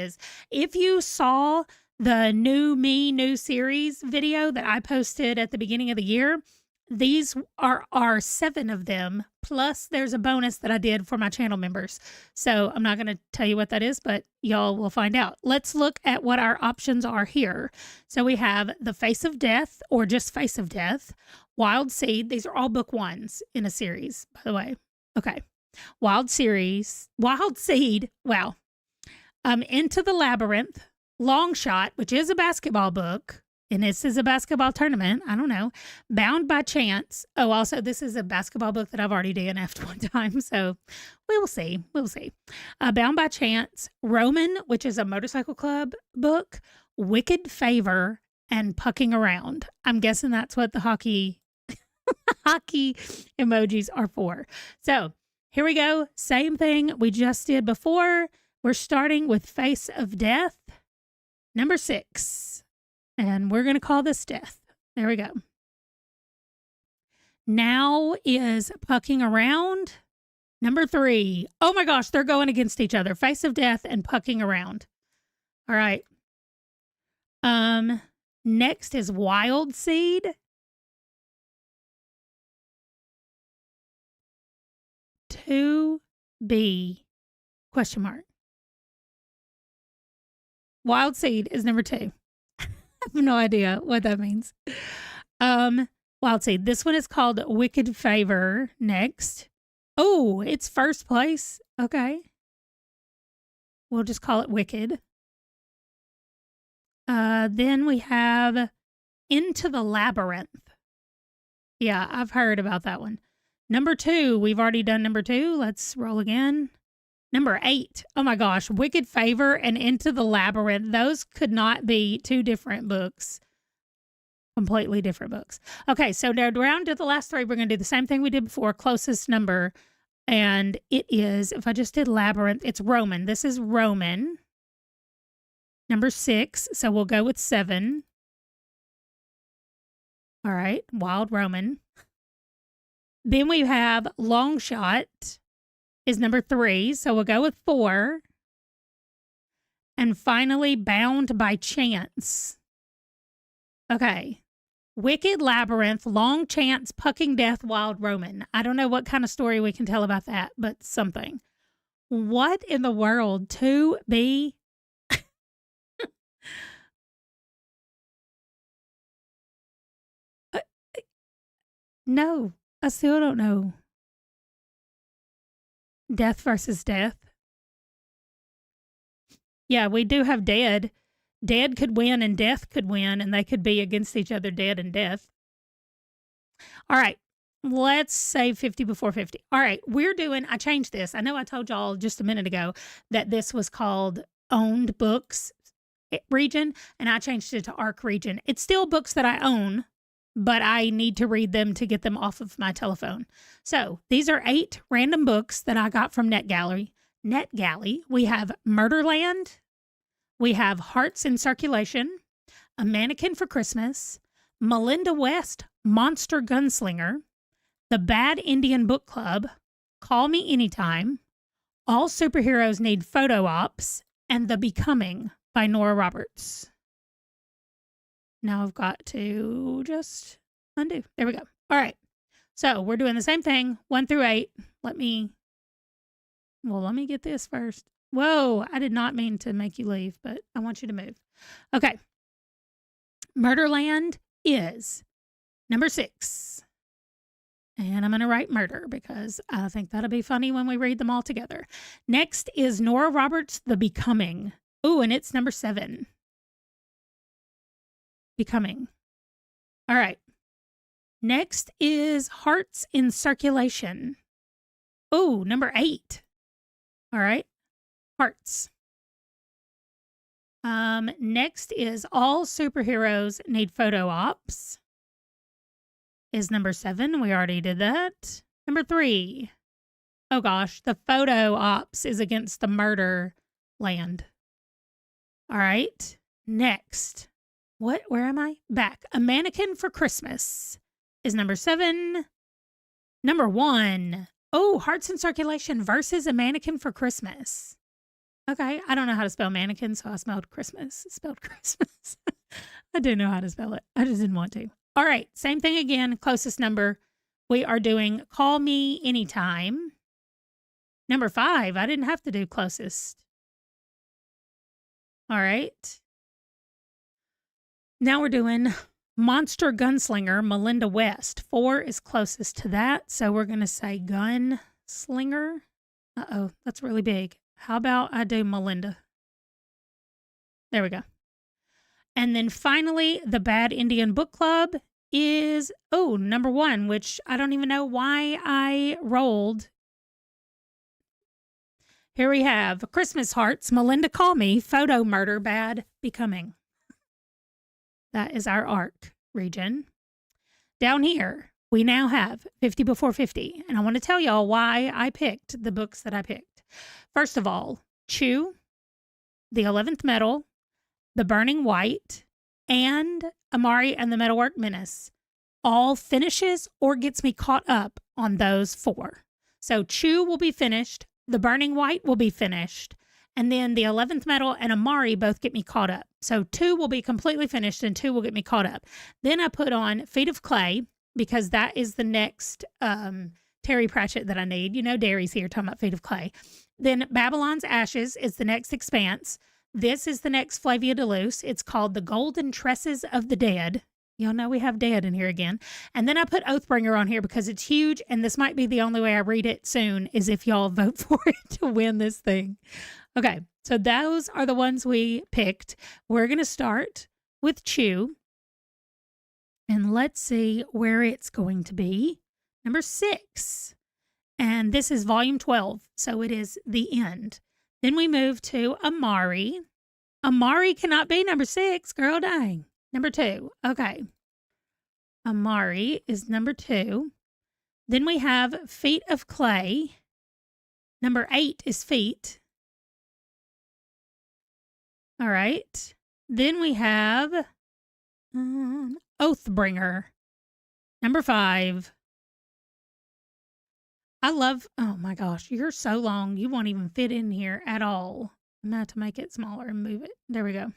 If you saw the new series video that I posted at the beginning of the year, these are 7 of them, plus there's a bonus that I did for my channel members. So I'm not going to tell you what that is, but y'all will find out. Let's look at what our options are here. So we have The Face of Death, or just Face of Death, Wild Seed. These are all book 1s in a series, by the way. Okay. Wild Seed. Wow. Into the Labyrinth, Long Shot, which is a basketball book. And this is a basketball tournament. I don't know. Bound by Chance. Oh, also, this is a basketball book that I've already DNF'd one time. So we will see. We'll see. Bound by Chance. Roman, which is a motorcycle club book. Wicked Favor. And Pucking Around. I'm guessing that's what the hockey emojis are for. So here we go. Same thing we just did before. We're starting with Face of Death. Number 6. And we're going to call this Death. There we go. Now is Pucking Around. Number 3. Oh my gosh, they're going against each other. Face of Death and Pucking Around. All right. Next is Wild Seed. 2B. Question mark. Wild Seed is number 2. I have no idea what that means. Wild Seed. This one is called Wicked Favor next. Oh, it's first place. Okay. We'll just call it Wicked. Then we have Into the Labyrinth. Yeah, I've heard about that one. Number 2. We've already done number 2. Let's roll again. Number 8. Oh my gosh. Wicked Favor and Into the Labyrinth. Those could not be 2 different books. Completely different books. Okay, so now down to the last 3, we're going to do the same thing we did before. Closest number. And it is, if I just did Labyrinth, it's Roman. This is Roman. Number 6. So we'll go with 7. All right. Wild Roman. Then we have Long Shot is number 3. So we'll go with 4. And finally, Bound by Chance. Okay. Wicked Labyrinth, Long Chance, Pucking Death, Wild Roman. I don't know what kind of story we can tell about that, but something. What in the world? 2B? No, I still don't know. Death versus Death. Yeah, we do have Dead. Dead could win and Death could win, and they could be against each other, Dead and Death. All right, let's say 50 before 50. All right, I changed this. I know I told y'all just a minute ago that this was called Owned Books region, and I changed it to ARC region. It's still books that I own, but I need to read them to get them off of my telephone. So these are 8 random books that I got from NetGalley. We have Murderland. We have Hearts in Circulation, A Mannequin for Christmas, Melinda West, Monster Gunslinger, The Bad Indian Book Club, Call Me Anytime, All Superheroes Need Photo Ops, and The Becoming by Nora Roberts. Now I've got to just undo. There we go. All right. So we're doing the same thing, 1 through 8. Let me get this first. Whoa, I did not mean to make you leave, but I want you to move. Okay. Murderland is number 6. And I'm going to write murder because I think that'll be funny when we read them all together. Next is Nora Roberts' The Becoming. Ooh, and it's number 7. Becoming. All right. Next is Hearts in Circulation. Ooh, number 8. All right. Hearts. Next is All Superheroes Need Photo Ops. Is number 7. We already did that. Number 3. Oh gosh, the Photo Ops is against the Murder Land. All right. Next. Where am I? Back. A Mannequin for Christmas is number 7. Number 1. Oh, Hearts in Circulation versus A Mannequin for Christmas. Okay, I don't know how to spell mannequin, so I spelled Christmas. I do know how to spell it. I just didn't want to. All right, same thing again. Closest number. We are doing Call Me Anytime. Number 5. I didn't have to do closest. All right. Now we're doing Monster Gunslinger, Melinda West. 4 is closest to that, so we're going to say Gunslinger. Uh-oh, that's really big. How about I do Melinda? There we go. And then finally, The Bad Indian Book Club is, number 1, which I don't even know why I rolled. Here we have Christmas Hearts, Melinda Call Me, Photo Murder, Bad Becoming. That is our ARC region. Down here, we now have 50 before 50. And I want to tell y'all why I picked the books that I picked. First of all, Chew, The 11th Metal, The Burning White, and Amari and the Metalwork Menace all finishes or gets me caught up on those 4. So Chew will be finished, The Burning White will be finished, and then The 11th Metal and Amari both get me caught up. So 2 will be completely finished and 2 will get me caught up. Then I put on Feet of Clay because that is the next Terry Pratchett that I need. You know, Derry's here talking about Feet of Clay. Then Babylon's Ashes is the next Expanse. This is the next Flavia de Luce. It's called The Golden Tresses of the Dead. Y'all know we have Dead in here again. And then I put Oathbringer on here because it's huge, and this might be the only way I read it soon is if y'all vote for it to win this thing. Okay, so those are the ones we picked. We're going to start with Chew. And let's see where it's going to be. Number 6. And this is volume 12, so it is the end. Then we move to Amari. Amari cannot be number 6, girl dang. Number 2, okay. Amari is number 2. Then we have Feet of Clay. Number 8 is Feet. All right. Then we have Oathbringer. Number 5. Oh my gosh, you're so long. You won't even fit in here at all. I'm gonna have to make it smaller and move it. There we go.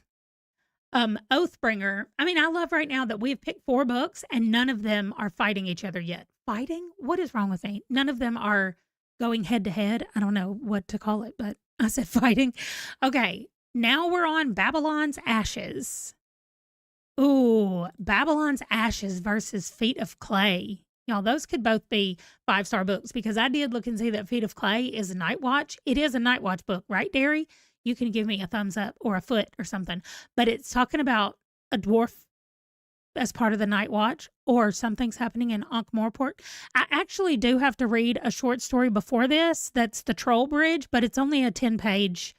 Oathbringer. I mean, I love right now that we've picked 4 books and none of them are fighting each other yet. Fighting? What is wrong with me? None of them are going head to head. I don't know what to call it, but I said fighting. Okay, now we're on Babylon's Ashes. Ooh, Babylon's Ashes versus Feet of Clay. Y'all, those could both be 5-star books because I did look and see that Feet of Clay is a Night Watch. It is a Night Watch book, right, Derry? You can give me a thumbs up or a foot or something. But it's talking about a dwarf as part of the Night Watch or something's happening in Ankh-Morpork. I actually do have to read a short story before this. That's the Troll Bridge, but it's only a 10-page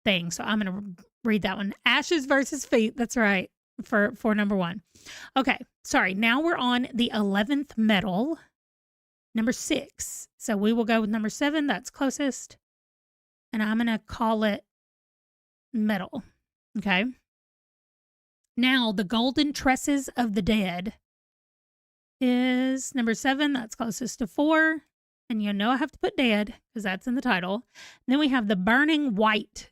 thing. So I'm going to read that one. Ashes versus Feet. That's right. For number 1. Okay, sorry. Now we're on the 11th medal, number 6. So we will go with number 7. That's closest. And I'm going to call it medal. Okay. Now the Golden Tresses of the Dead is number 7. That's closest to 4. And you know I have to put dead because that's in the title. And then we have the Burning White.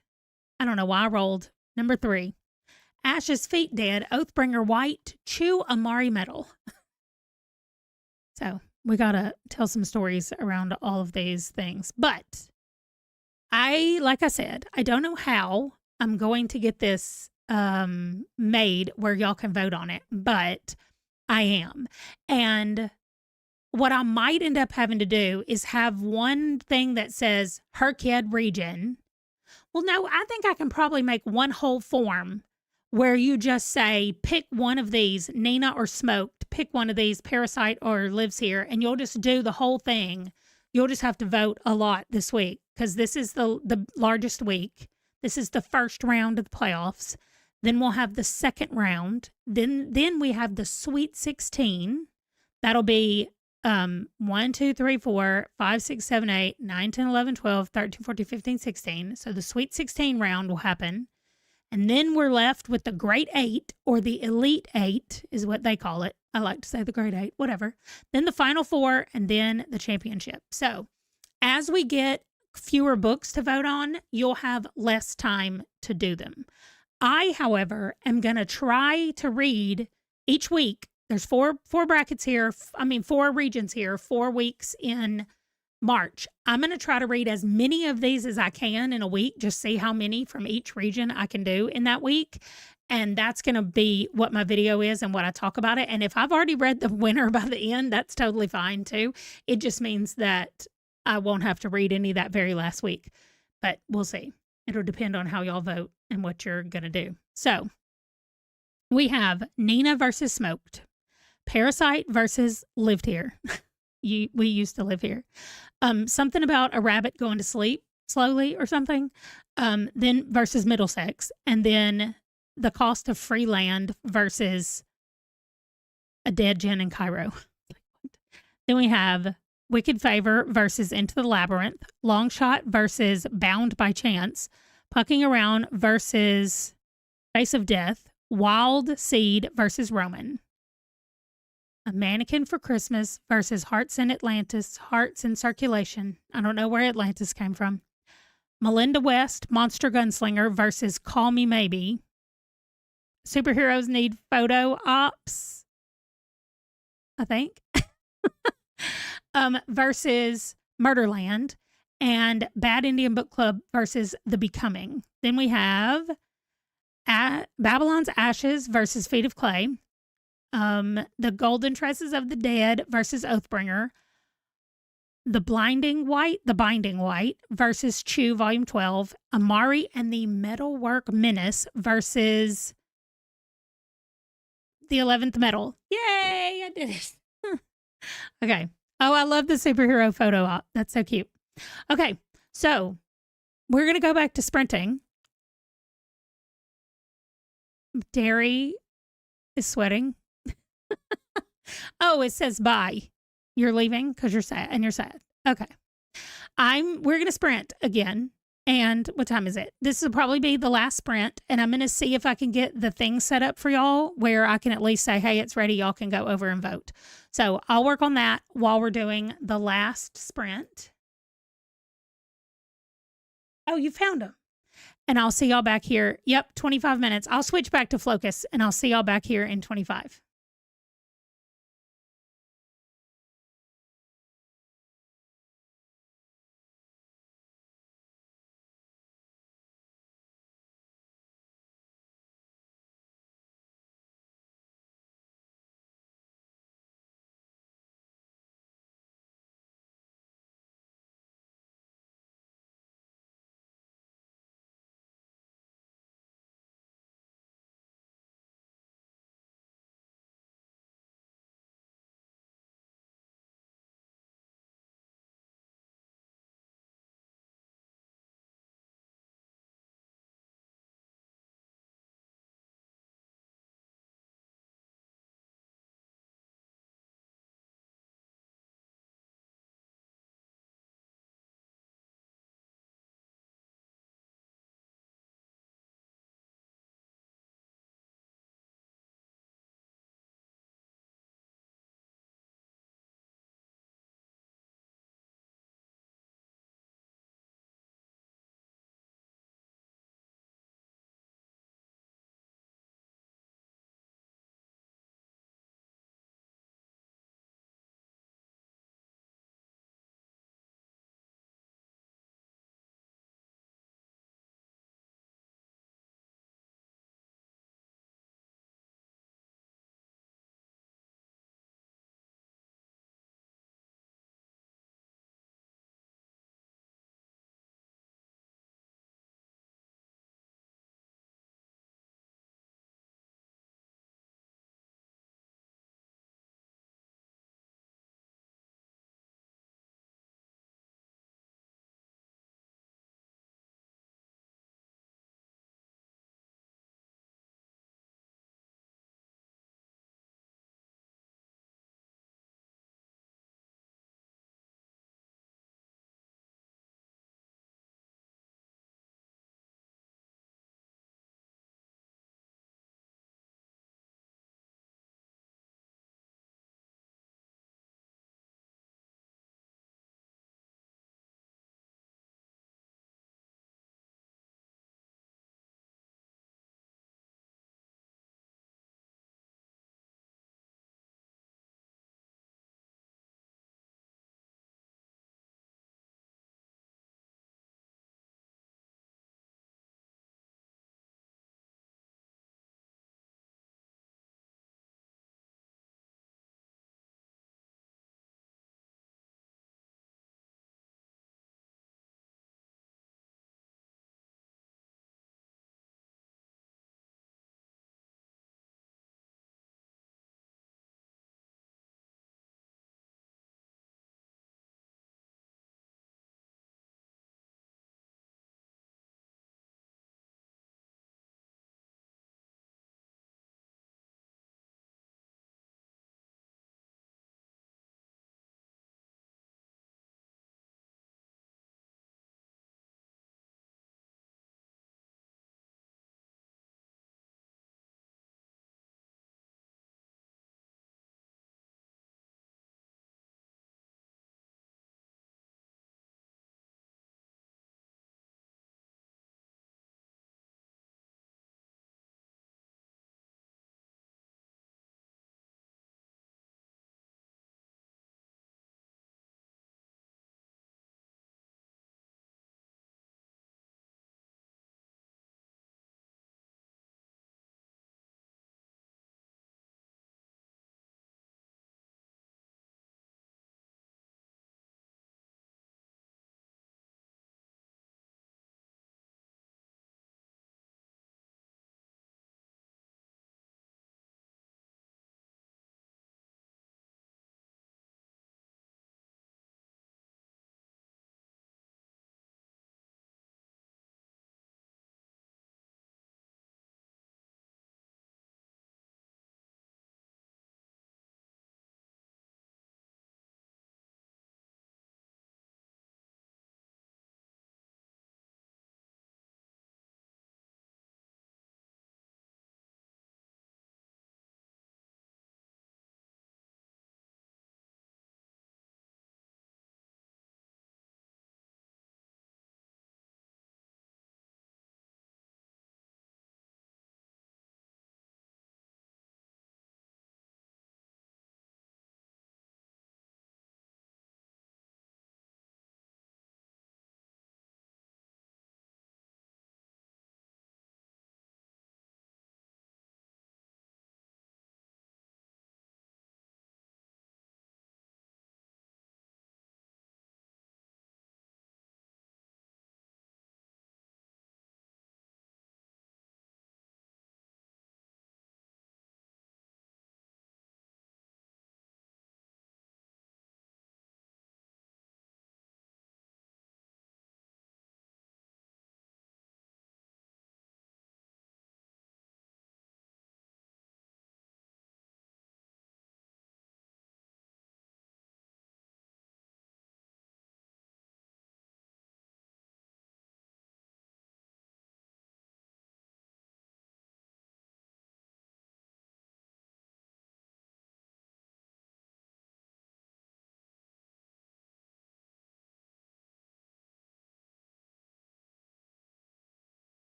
I don't know why I rolled. Number 3. Ashes, Feet, Dead, Oathbringer, White, Chew, Amari, Medal. So we got to tell some stories around all of these things. But like I said, I don't know how I'm going to get this made where y'all can vote on it, but I am. And what I might end up having to do is have one thing that says Her Kid region. Well, no, I think I can probably make one whole form where you just say, pick one of these, Nina or Smoked, pick one of these, Parasite or Lives Here, and you'll just do the whole thing. You'll just have to vote a lot this week because this is the largest week. This is the first round of the playoffs. Then we'll have the second round. Then we have the Sweet 16. That'll be 1, 2, 3, 4, 5, 6, 7, 8, 9, 10, 11, 12, 13, 14, 15, 16. So the Sweet 16 round will happen. And then we're left with the Great 8 or the Elite 8 is what they call it. I like to say the Great 8, whatever. Then the Final 4 and then the championship. So as we get fewer books to vote on, you'll have less time to do them. I, however, am going to try to read each week. There's four brackets here. 4 regions here, 4 weeks in March. I'm going to try to read as many of these as I can in a week, just see how many from each region I can do in that week. And that's going to be what my video is and what I talk about it. And if I've already read the winner by the end, that's totally fine too. It just means that I won't have to read any of that very last week, but we'll see. It'll depend on how y'all vote and what you're going to do. So we have Nina versus Smoked, Parasite versus Lived Here. We used to live here. Something about a rabbit going to sleep slowly or something. Then versus Middlesex. And then the Cost of Free Land versus A Dead Gin in Cairo. Then we have Wicked Favor versus Into the Labyrinth. Longshot versus Bound by Chance. Pucking Around versus Face of Death. Wild Seed versus Roman. A Mannequin for Christmas versus Hearts in Atlantis, Hearts in Circulation. I don't know where Atlantis came from. Melinda West, Monster Gunslinger versus Call Me Maybe. Superheroes Need Photo Ops, I think. Versus Murderland. And Bad Indian Book Club versus The Becoming. Then we have Babylon's Ashes versus Feet of Clay. The Golden Tresses of the Dead versus Oathbringer. The Binding White versus Chew, Volume 12. Amari and the Metalwork Menace versus the 11th Medal. Yay, I did it. Okay. Oh, I love the superhero photo op. That's so cute. Okay, so we're going to go back to sprinting. Derry is sweating. Oh, it says bye. You're leaving because you're sad and you're sad. Okay. We're gonna sprint again. And what time is it? This will probably be the last sprint. And I'm gonna see if I can get the thing set up for y'all where I can at least say, hey, it's ready. Y'all can go over and vote. So I'll work on that while we're doing the last sprint. Oh, you found them. And I'll see y'all back here. Yep, 25 minutes. I'll switch back to Flocus and I'll see y'all back here in 25.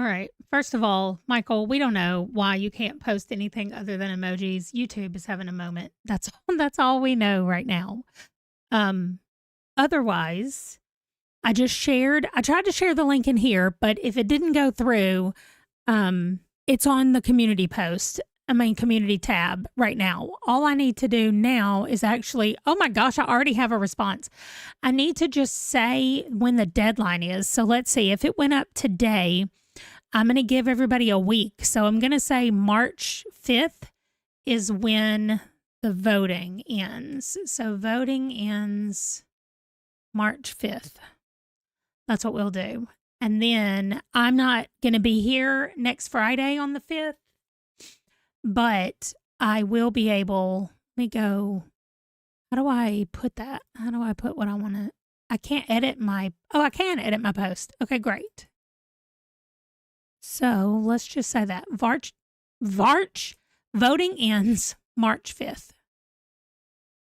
All right. First of all, Michael, we don't know why you can't post anything other than emojis. YouTube is having a moment. That's all we know right now. Otherwise, I tried to share the link in here, but if it didn't go through, it's on the community community tab right now. All I need to do now is actually, oh my gosh, I already have a response. I need to just say when the deadline is. So let's see, if it went up today, I'm going to give everybody a week. So I'm going to say March 5th is when the voting ends. So voting ends March 5th. That's what we'll do. And then I'm not going to be here next Friday on the 5th, but I will be able, let me go, how do I put that? How do I put what I want to, I can't edit I can edit my post. Okay, great. So let's just say that Varch voting ends March 5th.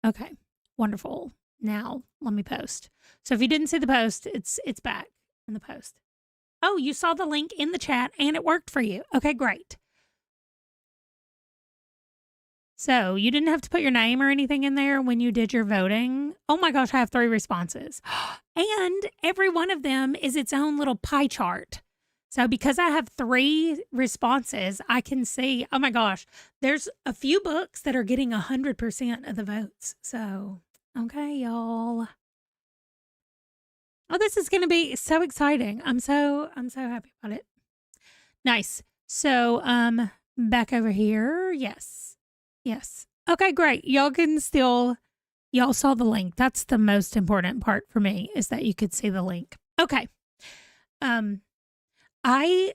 Okay, wonderful. Now let me post. So if you didn't see the post, it's back in the post. Oh, you saw the link in the chat and it worked for you. Okay, great. So you didn't have to put your name or anything in there when you did your voting. Oh my gosh, I have 3 responses. And every one of them is its own little pie chart. So because I have 3 responses, I can see, oh my gosh, there's a few books that are getting 100% of the votes. So, okay, y'all. Oh, this is going to be so exciting. I'm so happy about it. Nice. So, back over here. Yes. Okay, great. Y'all saw the link. That's the most important part for me, is that you could see the link. Okay. I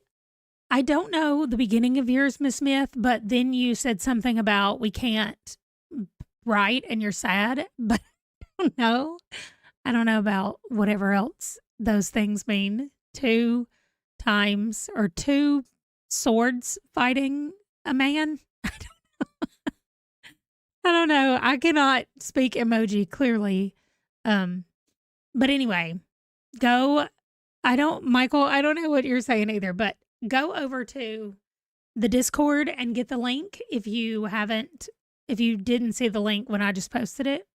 don't know the beginning of yours, Miss Smith, but then you said something about we can't write and you're sad, but I don't know about whatever else those things mean. 2 times or 2 swords fighting a man. I don't know. I cannot speak emoji clearly. But anyway, Michael, I don't know what you're saying either, but go over to the Discord and get the link if you didn't see the link when I just posted it.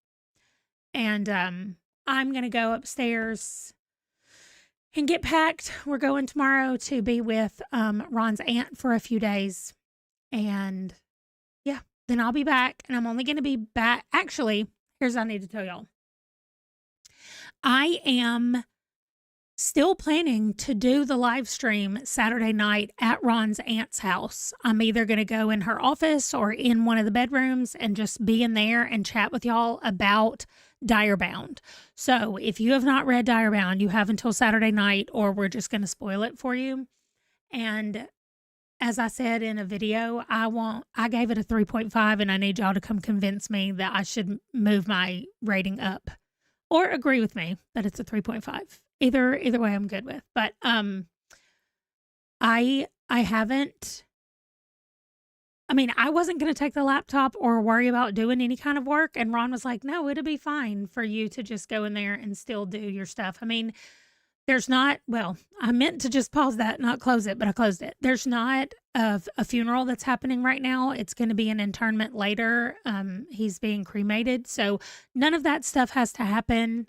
And I'm going to go upstairs and get packed. We're going tomorrow to be with Ron's aunt for a few days. And yeah, then I'll be back. And I'm only going to be back. Actually, here's what I need to tell y'all. I am still planning to do the live stream Saturday night at Ron's aunt's house. I'm either going to go in her office or in one of the bedrooms and just be in there and chat with y'all about Direbound. So if you have not read Direbound, you have until Saturday night, or we're just going to spoil it for you. And as I said in a video, I gave it a 3.5, and I need y'all to come convince me that I should move my rating up, or agree with me that it's a 3.5. Either way I'm good with. But I wasn't going to take the laptop or worry about doing any kind of work. And Ron was like, no, it'll be fine for you to just go in there and still do your stuff. I mean, I meant to just pause that, not close it, but I closed it. There's not a funeral that's happening right now. It's going to be an internment later. He's being cremated. So none of that stuff has to happen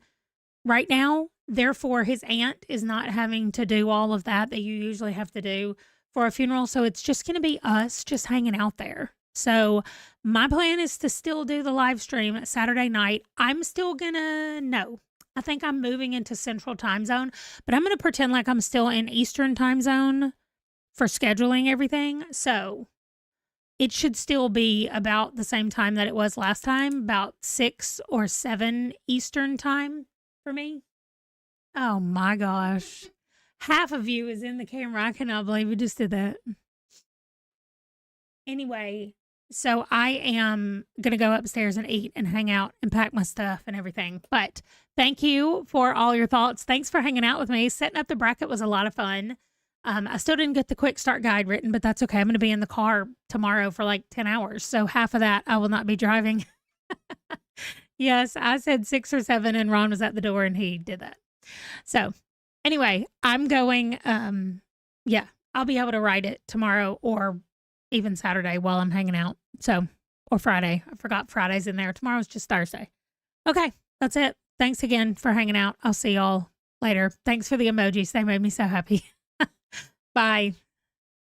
right now. Therefore, his aunt is not having to do all of that you usually have to do for a funeral. So it's just going to be us just hanging out there. So my plan is to still do the live stream Saturday night. I'm still going to I think I'm moving into Central Time Zone, but I'm going to pretend like I'm still in Eastern Time Zone for scheduling everything. So it should still be about the same time that it was last time, about 6 or 7 Eastern time for me. Oh my gosh. Half of you is in the camera. I cannot believe we just did that. Anyway, so I am going to go upstairs and eat and hang out and pack my stuff and everything. But thank you for all your thoughts. Thanks for hanging out with me. Setting up the bracket was a lot of fun. I still didn't get the quick start guide written, but that's okay. I'm going to be in the car tomorrow for like 10 hours. So half of that I will not be driving. Yes, I said 6 or 7 and Ron was at the door and he did that. So anyway, I'm going, I'll be able to write it tomorrow or even Saturday while I'm hanging out. So, or Friday. I forgot Friday's in there. Tomorrow's just Thursday. Okay, that's it. Thanks again for hanging out. I'll see y'all later. Thanks for the emojis. They made me so happy. Bye.